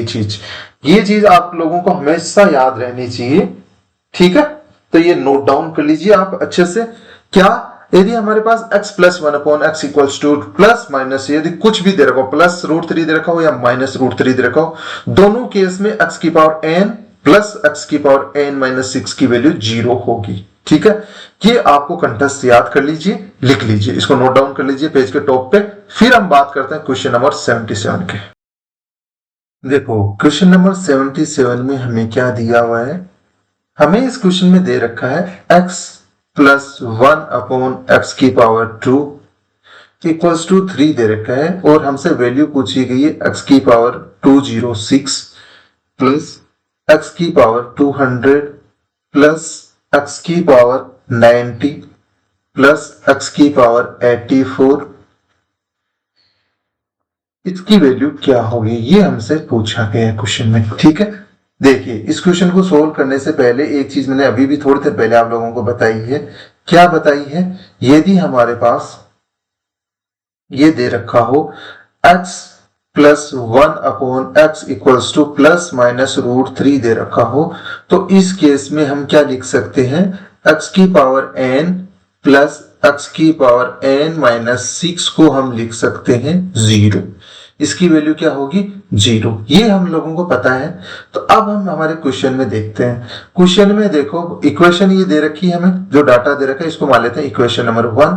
ये चीज आप लोगों को हमेशा याद रहनी चाहिए। ठीक है, तो ये नोट डाउन कर लीजिए आप अच्छे से। क्या, यदि हमारे पास x plus 1 upon x equals to plus minus, यदि कुछ भी दे रखा हो, प्लस √3 दे रखा हो या माइनस √3 दे रखा हो, दोनों केस में x की पावर n प्लस x की पावर n माइनस 6 की वैल्यू 0 होगी। ठीक है, ये आपको कंठस्थ याद कर लीजिए, लिख लीजिए, इसको नोट डाउन कर लीजिए पेज के टॉप पे। फिर हम बात करते हैं क्वेश्चन नंबर 77 के। देखो क्वेश्चन नंबर 77 में हमें क्या दिया हुआ है, हमें इस क्वेश्चन में दे रखा है x प्लस 1 अपॉन x की पावर 2 इक्वल्स टू 3 दे रखा है, और हमसे वैल्यू पूछी गई है x की पावर 206 प्लस x की पावर 200 प्लस x की पावर 90 प्लस x की पावर 84, इसकी वैल्यू क्या होगी, ये हमसे पूछा गया है क्वेश्चन में। ठीक है, देखिए इस क्वेश्चन को सोल्व करने से पहले एक चीज मैंने अभी भी थोड़ी देर पहले आप लोगों को बताई है, क्या बताई है, यदि हमारे पास ये दे रखा हो x plus 1 upon x equals to plus minus √3 दे रखा हो, तो इस केस में हम क्या लिख सकते हैं, x की पावर n प्लस x की पावर n माइनस 6 को हम लिख सकते हैं 0। इसकी वैल्यू क्या होगी, 0। ये हम लोगों को पता है। तो अब हम हमारे क्वेश्चन में देखते हैं। क्वेश्चन में देखो इक्वेशन ये दे रखी है, हमें जो डाटा दे रखा है इसको मान लेते हैं इक्वेशन नंबर 1।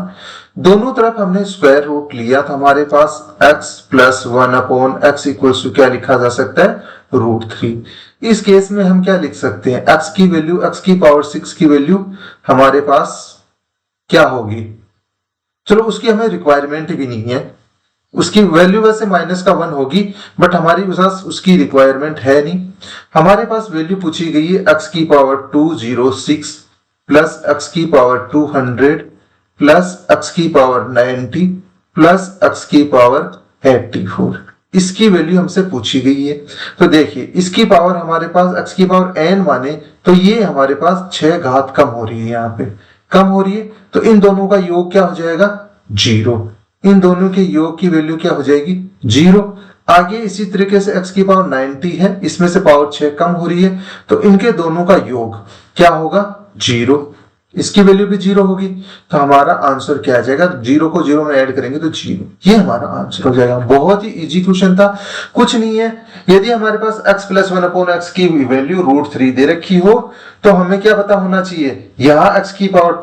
दोनों तरफ हमने स्क्वायर रूट लिया, तो हमारे पास x plus 1 upon x equals to क्या लिखा जा सकता है, √3। इस केस में हम क्या लिख सकते हैं, x की वैल्यू, x की पावर 6 की वैल्यू हमारे पास क्या होगी, चलो उसकी हमें रिक्वायरमेंट भी नहीं है, उसकी वैल्यू वैसे माइनस का 1 होगी, बट हमारी पास उसकी रिक्वायरमेंट है नहीं। हमारे पास वैल्यू पूछी गई है x की पावर 206 प्लस x की पावर 200 प्लस x की पावर 90 प्लस x की पावर 84, इसकी वैल्यू हमसे पूछी गई है। तो देखिए इसकी पावर हमारे पास x की पावर n माने तो ये हमारे पास 6 घात कम हो रही है, यहाँ पे कम हो रही है, तो इन दोनों का योग क्या हो जाएगा, 0। इन दोनों के योग की वैल्यू क्या हो जाएगी, 0। आगे इसी तरीके से x की पावर 90 है, इसमें से पावर 6 कम हो रही है, तो इनके दोनों का योग क्या होगा? 0। इसकी वैल्यू भी 0 होगी, तो हमारा आंसर क्या आ जाएगा? 0 को 0 में ऐड करेंगे तो 0, ये हमारा आंसर हो जाएगा। बहुत ही इजी क्वेश्चन था, कुछ नहीं है। यदि हमारे पास x प्लस 1/x की वैल्यू √3 दे रखी हो, तो हमें क्या पता होना चाहिए? यहाँ x की पावर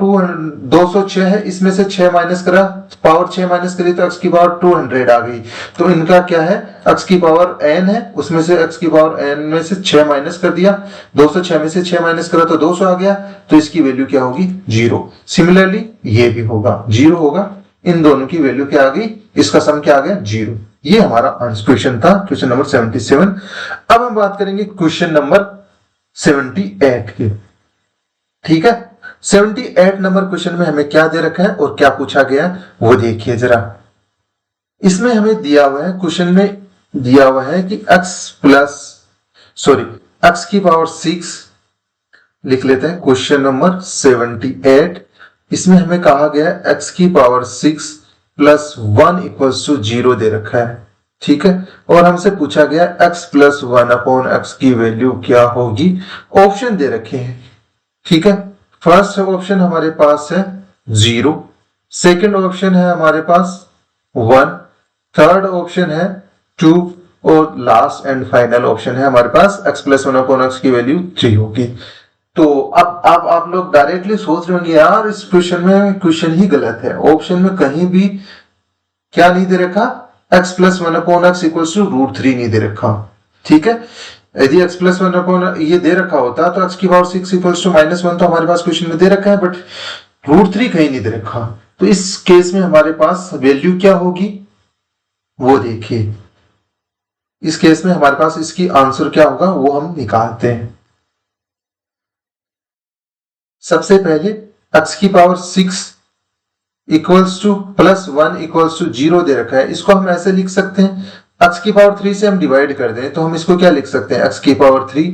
206 है, इसमें से 6 माइनस करा, पावर 6 माइनस करी तो x की पावर 200 आ गई। तो इनका क्या है? x की पावर n है, उसमें से x की पावर n में से 6 माइनस कर दिया, 206 में से 6 माइनस करा तो 200 आ गया, तो इसकी वैल्यू क्या होगी? 0। सिमिलरली ये भी होगा 0 होगा, इन दोनों की वैल्यू क्या आ गई? इसका सम क्या आ गया? 0। ये हमारा आंसर क्वेश्चन था, क्वेश्चन नंबर 77। अब हम बात करेंगे क्वेश्चन नंबर 78 की। ठीक है, 78 नंबर क्वेश्चन में हमें क्या दे रखा है और क्या पूछा गया है वो देखिए जरा। इसमें हमें दिया हुआ है, क्वेश्चन में दिया हुआ है कि x की पावर 6 लिख लेते हैं, क्वेश्चन नंबर 78। इसमें हमें कहा गया है x की पावर 6 प्लस 1 इक्वल्स टू 0 दे रखा है। ठीक है, और हमसे पूछा गया x प्लस 1/x की वैल्यू क्या होगी? ऑप्शन दे रखे हैं। ठीक है, फर्स्ट ऑप्शन हमारे पास है 0, सेकंड ऑप्शन है हमारे पास 1, थर्ड ऑप्शन है 2 और लास्ट एंड फाइनल ऑप्शन है हमारे पास x प्लस 1/x की वैल्यू 3 होगी। तो अब आप लोग डायरेक्टली सोच रहे होंगे यार इस क्वेश्चन में क्वेश्चन ही गलत है, ऑप्शन में कहीं भी क्या नहीं दे रखा? x plus 1/x equals to √3 नहीं दे रखा। ठीक है, यदि x प्लस 1 ये दे रखा होता तो x की पावर 6 इक्वल्स टू -1 तो हमारे पास क्वेश्चन में दे रखा है, बट √3 कहीं नहीं दे रखा। तो इस केस में हमारे पास वैल्यू क्या होगी वो देखिए। इस केस में हमारे पास इसकी आंसर क्या होगा वो हम निकालते हैं। सबसे पहले x की power 6 equals to plus 1 equals to 0 दे रखा है, इसको हम ऐसे लिख सकते हैं, x की पावर 3 से हम डिवाइड कर दें तो हम इसको क्या लिख सकते हैं? x की पावर 3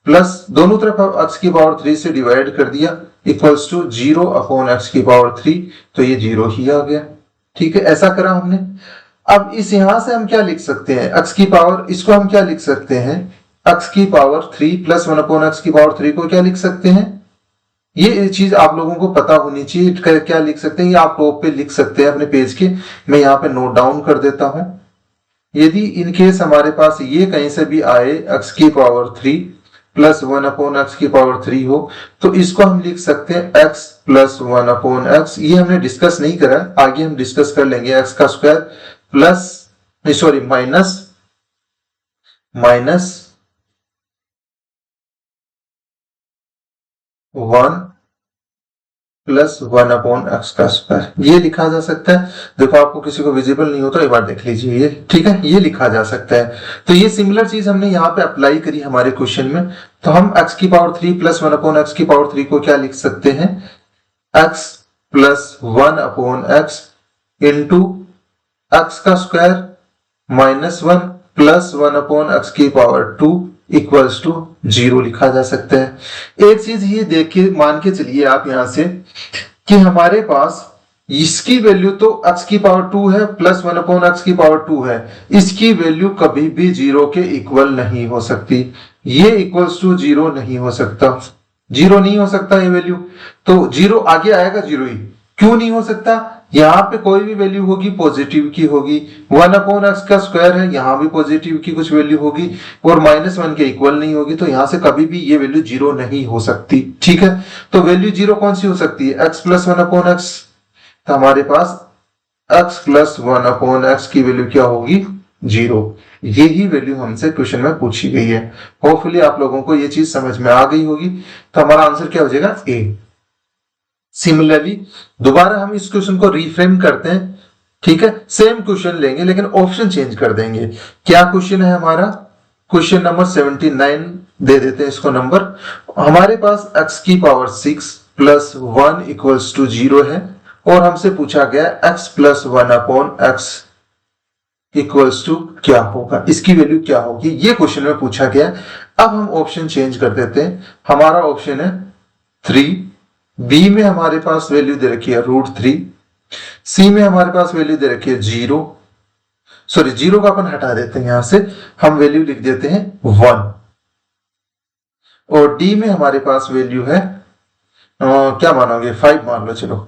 प्लस दोनों तरफ x की पावर 3 से डिवाइड कर दिया इक्वल्स टू 0/x की पावर 3, तो ये 0 ही आ गया। ठीक है, ऐसा करा हमने। अब इस यहां से हम क्या लिख सकते हैं? x की पावर, इसको हम क्या लिख सकते हैं? x की पावर 3 प्लस 1/x की पावर 3 को क्या लिख सकते हैं? ये चीज आप लोगों को पता होनी चाहिए। क्या लिख सकते हैं? ये आप टॉप पे लिख सकते हैं अपने पेज के, मैं यहाँ पे नोट डाउन कर देता हूं। यदि इन केस हमारे पास ये कहीं से भी आए x की पावर 3 प्लस 1/x की पावर 3 हो, तो इसको हम लिख सकते हैं x प्लस 1/x। ये हमने डिस्कस नहीं करा, आगे हम डिस्कस कर लेंगे। x का square plus minus 1 plus 1/x का स्क्वायर, ये लिखा जा सकता है। देखो आपको किसी को विजिबल नहीं होता, एक बार देख लीजिए ये। ठीक है, ये लिखा जा सकता है। तो ये सिमिलर चीज हमने यहाँ पे अप्लाई करी हमारे क्वेश्चन में। तो हम x की पावर 3 प्लस 1/x की पावर 3 को क्या लिख सकते हैं? x plus 1/x into x का स्क्वायर माइनस 1 प्लस 1/x की पावर 2 इक्वल्स टू 0 लिखा जा सकता है। एक चीज ये देखिए, मान के चलिए आप यहां से कि हमारे पास इसकी वैल्यू तो x की पावर 2 है प्लस 1/x की पावर 2 है, इसकी वैल्यू कभी भी 0 के इक्वल नहीं हो सकती। ये इक्वल्स टू 0 नहीं हो सकता, 0 नहीं हो सकता ये वैल्यू। तो 0 आगे आएगा 0 ही, क्यों नहीं हो सकता? यहाँ पे कोई भी वैल्यू होगी पॉजिटिव की होगी, 1/x का स्क्वायर है, यहाँ भी पॉजिटिव की कुछ वैल्यू होगी और -1 के इक्वल नहीं होगी, तो यहाँ से कभी भी ये वैल्यू 0 नहीं हो सकती। ठीक है, तो वैल्यू 0 कौन सी हो सकती है? x plus 1/x। तो हमारे पास x प्लस 1/x की वैल्यू क्या होगी? 0। यही वैल्यू हमसे क्वेश्चन में पूछी गई है। होपफुली आप लोगों को ये चीज समझ में आ गई होगी। तो हमारा आंसर क्या हो जाएगा? ए। सिमिलरली दोबारा हम इस क्वेश्चन को रिफ्रेम करते हैं। ठीक है, सेम क्वेश्चन लेंगे लेकिन ऑप्शन चेंज कर देंगे। क्या क्वेश्चन है हमारा? क्वेश्चन नंबर 79 दे देते हैं इसको नंबर। हमारे पास x की पावर 6 प्लस 1 इक्वल्स टू 0 है और हमसे पूछा गया x plus 1/x equals to क्या होगा, इसकी वैल्यू क्या होगी, ये क्वेश्चन में पूछा गया। अब हम ऑप्शन चेंज कर देते हैं। हमारा ऑप्शन है 3, बी में हमारे पास वैल्यू दे रखी है √3, सी में हमारे पास वैल्यू दे रखी है 0, सॉरी 0 का अपन हटा देते हैं, यहां से हम वैल्यू लिख देते हैं 1, और डी में हमारे पास वैल्यू है क्या मानोगे 5 मान लो। चलो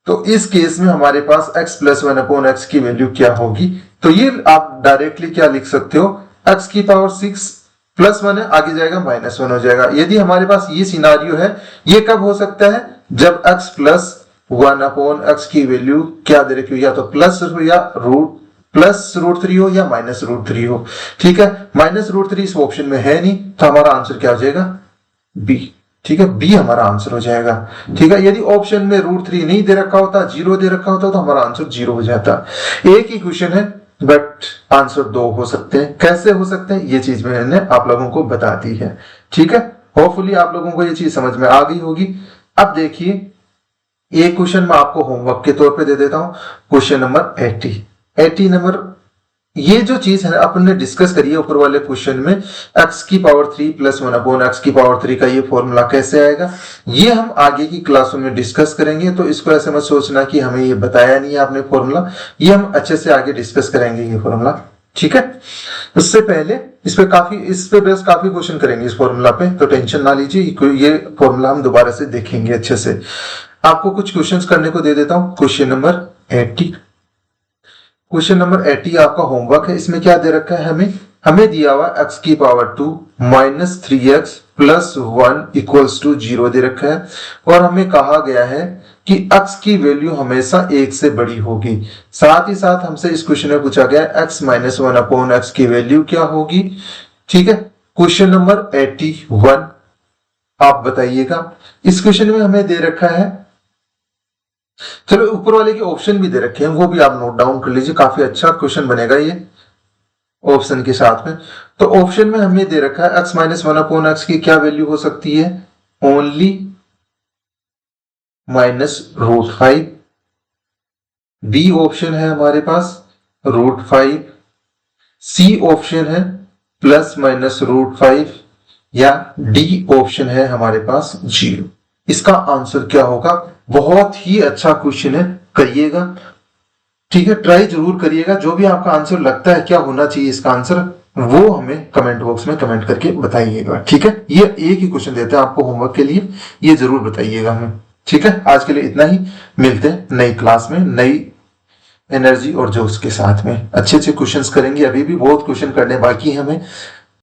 तो इस केस में हमारे पास x प्लस 1 अपॉन एक्स की वैल्यू क्या होगी, तो ये आप डायरेक्टली क्या लिख सकते हो, x की पावर 6 प्लस 1 है, आगे जाएगा -1 हो जाएगा। यदि हमारे पास ये सिनारियो है, ये कब हो सकता है, जब x प्लस 1 अपॉन एक्स की वैल्यू क्या दे रखी हो, या तो प्लस या √3 हो या -√3 हो। ठीक है, -√3 इस ऑप्शन में है नहीं, तो हमारा आंसर क्या हो जाएगा, बी। ठीक है, बी हमारा आंसर हो जाएगा। ठीक है, यदि ऑप्शन में √3 नहीं दे रखा होता, 0 दे रखा होता, तो हमारा आंसर 0 हो जाता। एक ही क्वेश्चन है बट आंसर 2 हो सकते हैं। कैसे हो सकते हैं, ये चीज मैंने आप लोगों को बता दी है। ठीक है, होपफुली आप लोगों को ये चीज समझ में आ गई होगी। अब देखिए, एक क्वेश्चन मैं आपको होमवर्क के तौर पे दे देता हूं, क्वेश्चन नंबर 80 नंबर। ये जो चीज है अपन ने डिस्कस करी है ऊपर वाले क्वेश्चन में, x की पावर 3 प्लस 1 अपॉन एक्स की पावर 3 का ये फॉर्मूला कैसे आएगा, ये हम आगे की क्लासों में डिस्कस करेंगे। तो इसको ऐसे मत सोचना कि हमें ये बताया नहीं है आपने फॉर्मूला, ये हम अच्छे से आगे डिस्कस करेंगे ये फॉर्मूला। ठीक है, उससे पहले इस पे बस काफी क्वेश्चन करेंगे इस फॉर्मूला पे, तो टेंशन ना लीजिए, ये फॉर्मूला हम दोबारा से देखेंगे अच्छे से। आपको कुछ क्वेश्चंस करने को दे देता हूं। क्वेश्चन नंबर 80 आपका होमवर्क है। इसमें क्या दे रखा है, हमें दिया हुआ x की power 2 minus 3x plus 1 equals to 0 दे रखा है, और हमें कहा गया है कि x की वैल्यू हमेशा 1 से बड़ी होगी। साथ ही साथ हमसे इस क्वेश्चन में पूछा गया x माइनस 1 अपॉन एक्स की वैल्यू क्या होगी। ठीक है, क्वेश्चन नंबर 81 आप बताइएगा। इस क्वेश्चन में हमें दे रखा है, चलो ऊपर वाले के ऑप्शन भी दे रखे हैं, वो भी आप नोट डाउन कर लीजिए, काफी अच्छा क्वेश्चन बनेगा ये ऑप्शन के साथ में। तो ऑप्शन में हमें दे रखा है x माइनस 1 अपॉन एक्स की क्या वैल्यू हो सकती है, ओनली -√5। बी ऑप्शन है हमारे पास √5, सी ऑप्शन है प्लस माइनस √5, या डी ऑप्शन है हमारे पास 0। इसका आंसर क्या होगा, बहुत ही अच्छा क्वेश्चन है, करिएगा। ठीक है, ट्राई जरूर करिएगा। जो भी आपका आंसर लगता है क्या होना चाहिए इसका आंसर, वो हमें कमेंट बॉक्स में कमेंट करके बताइएगा। ठीक है, ये एक ही क्वेश्चन देते हैं आपको होमवर्क के लिए, ये जरूर बताइएगा हमें। ठीक है, आज के लिए इतना ही, मिलते हैं नई क्लास में नई एनर्जी और जोश के साथ में। अच्छे अच्छे क्वेश्चंस करेंगे, अभी भी बहुत क्वेश्चन करने बाकी है हमें।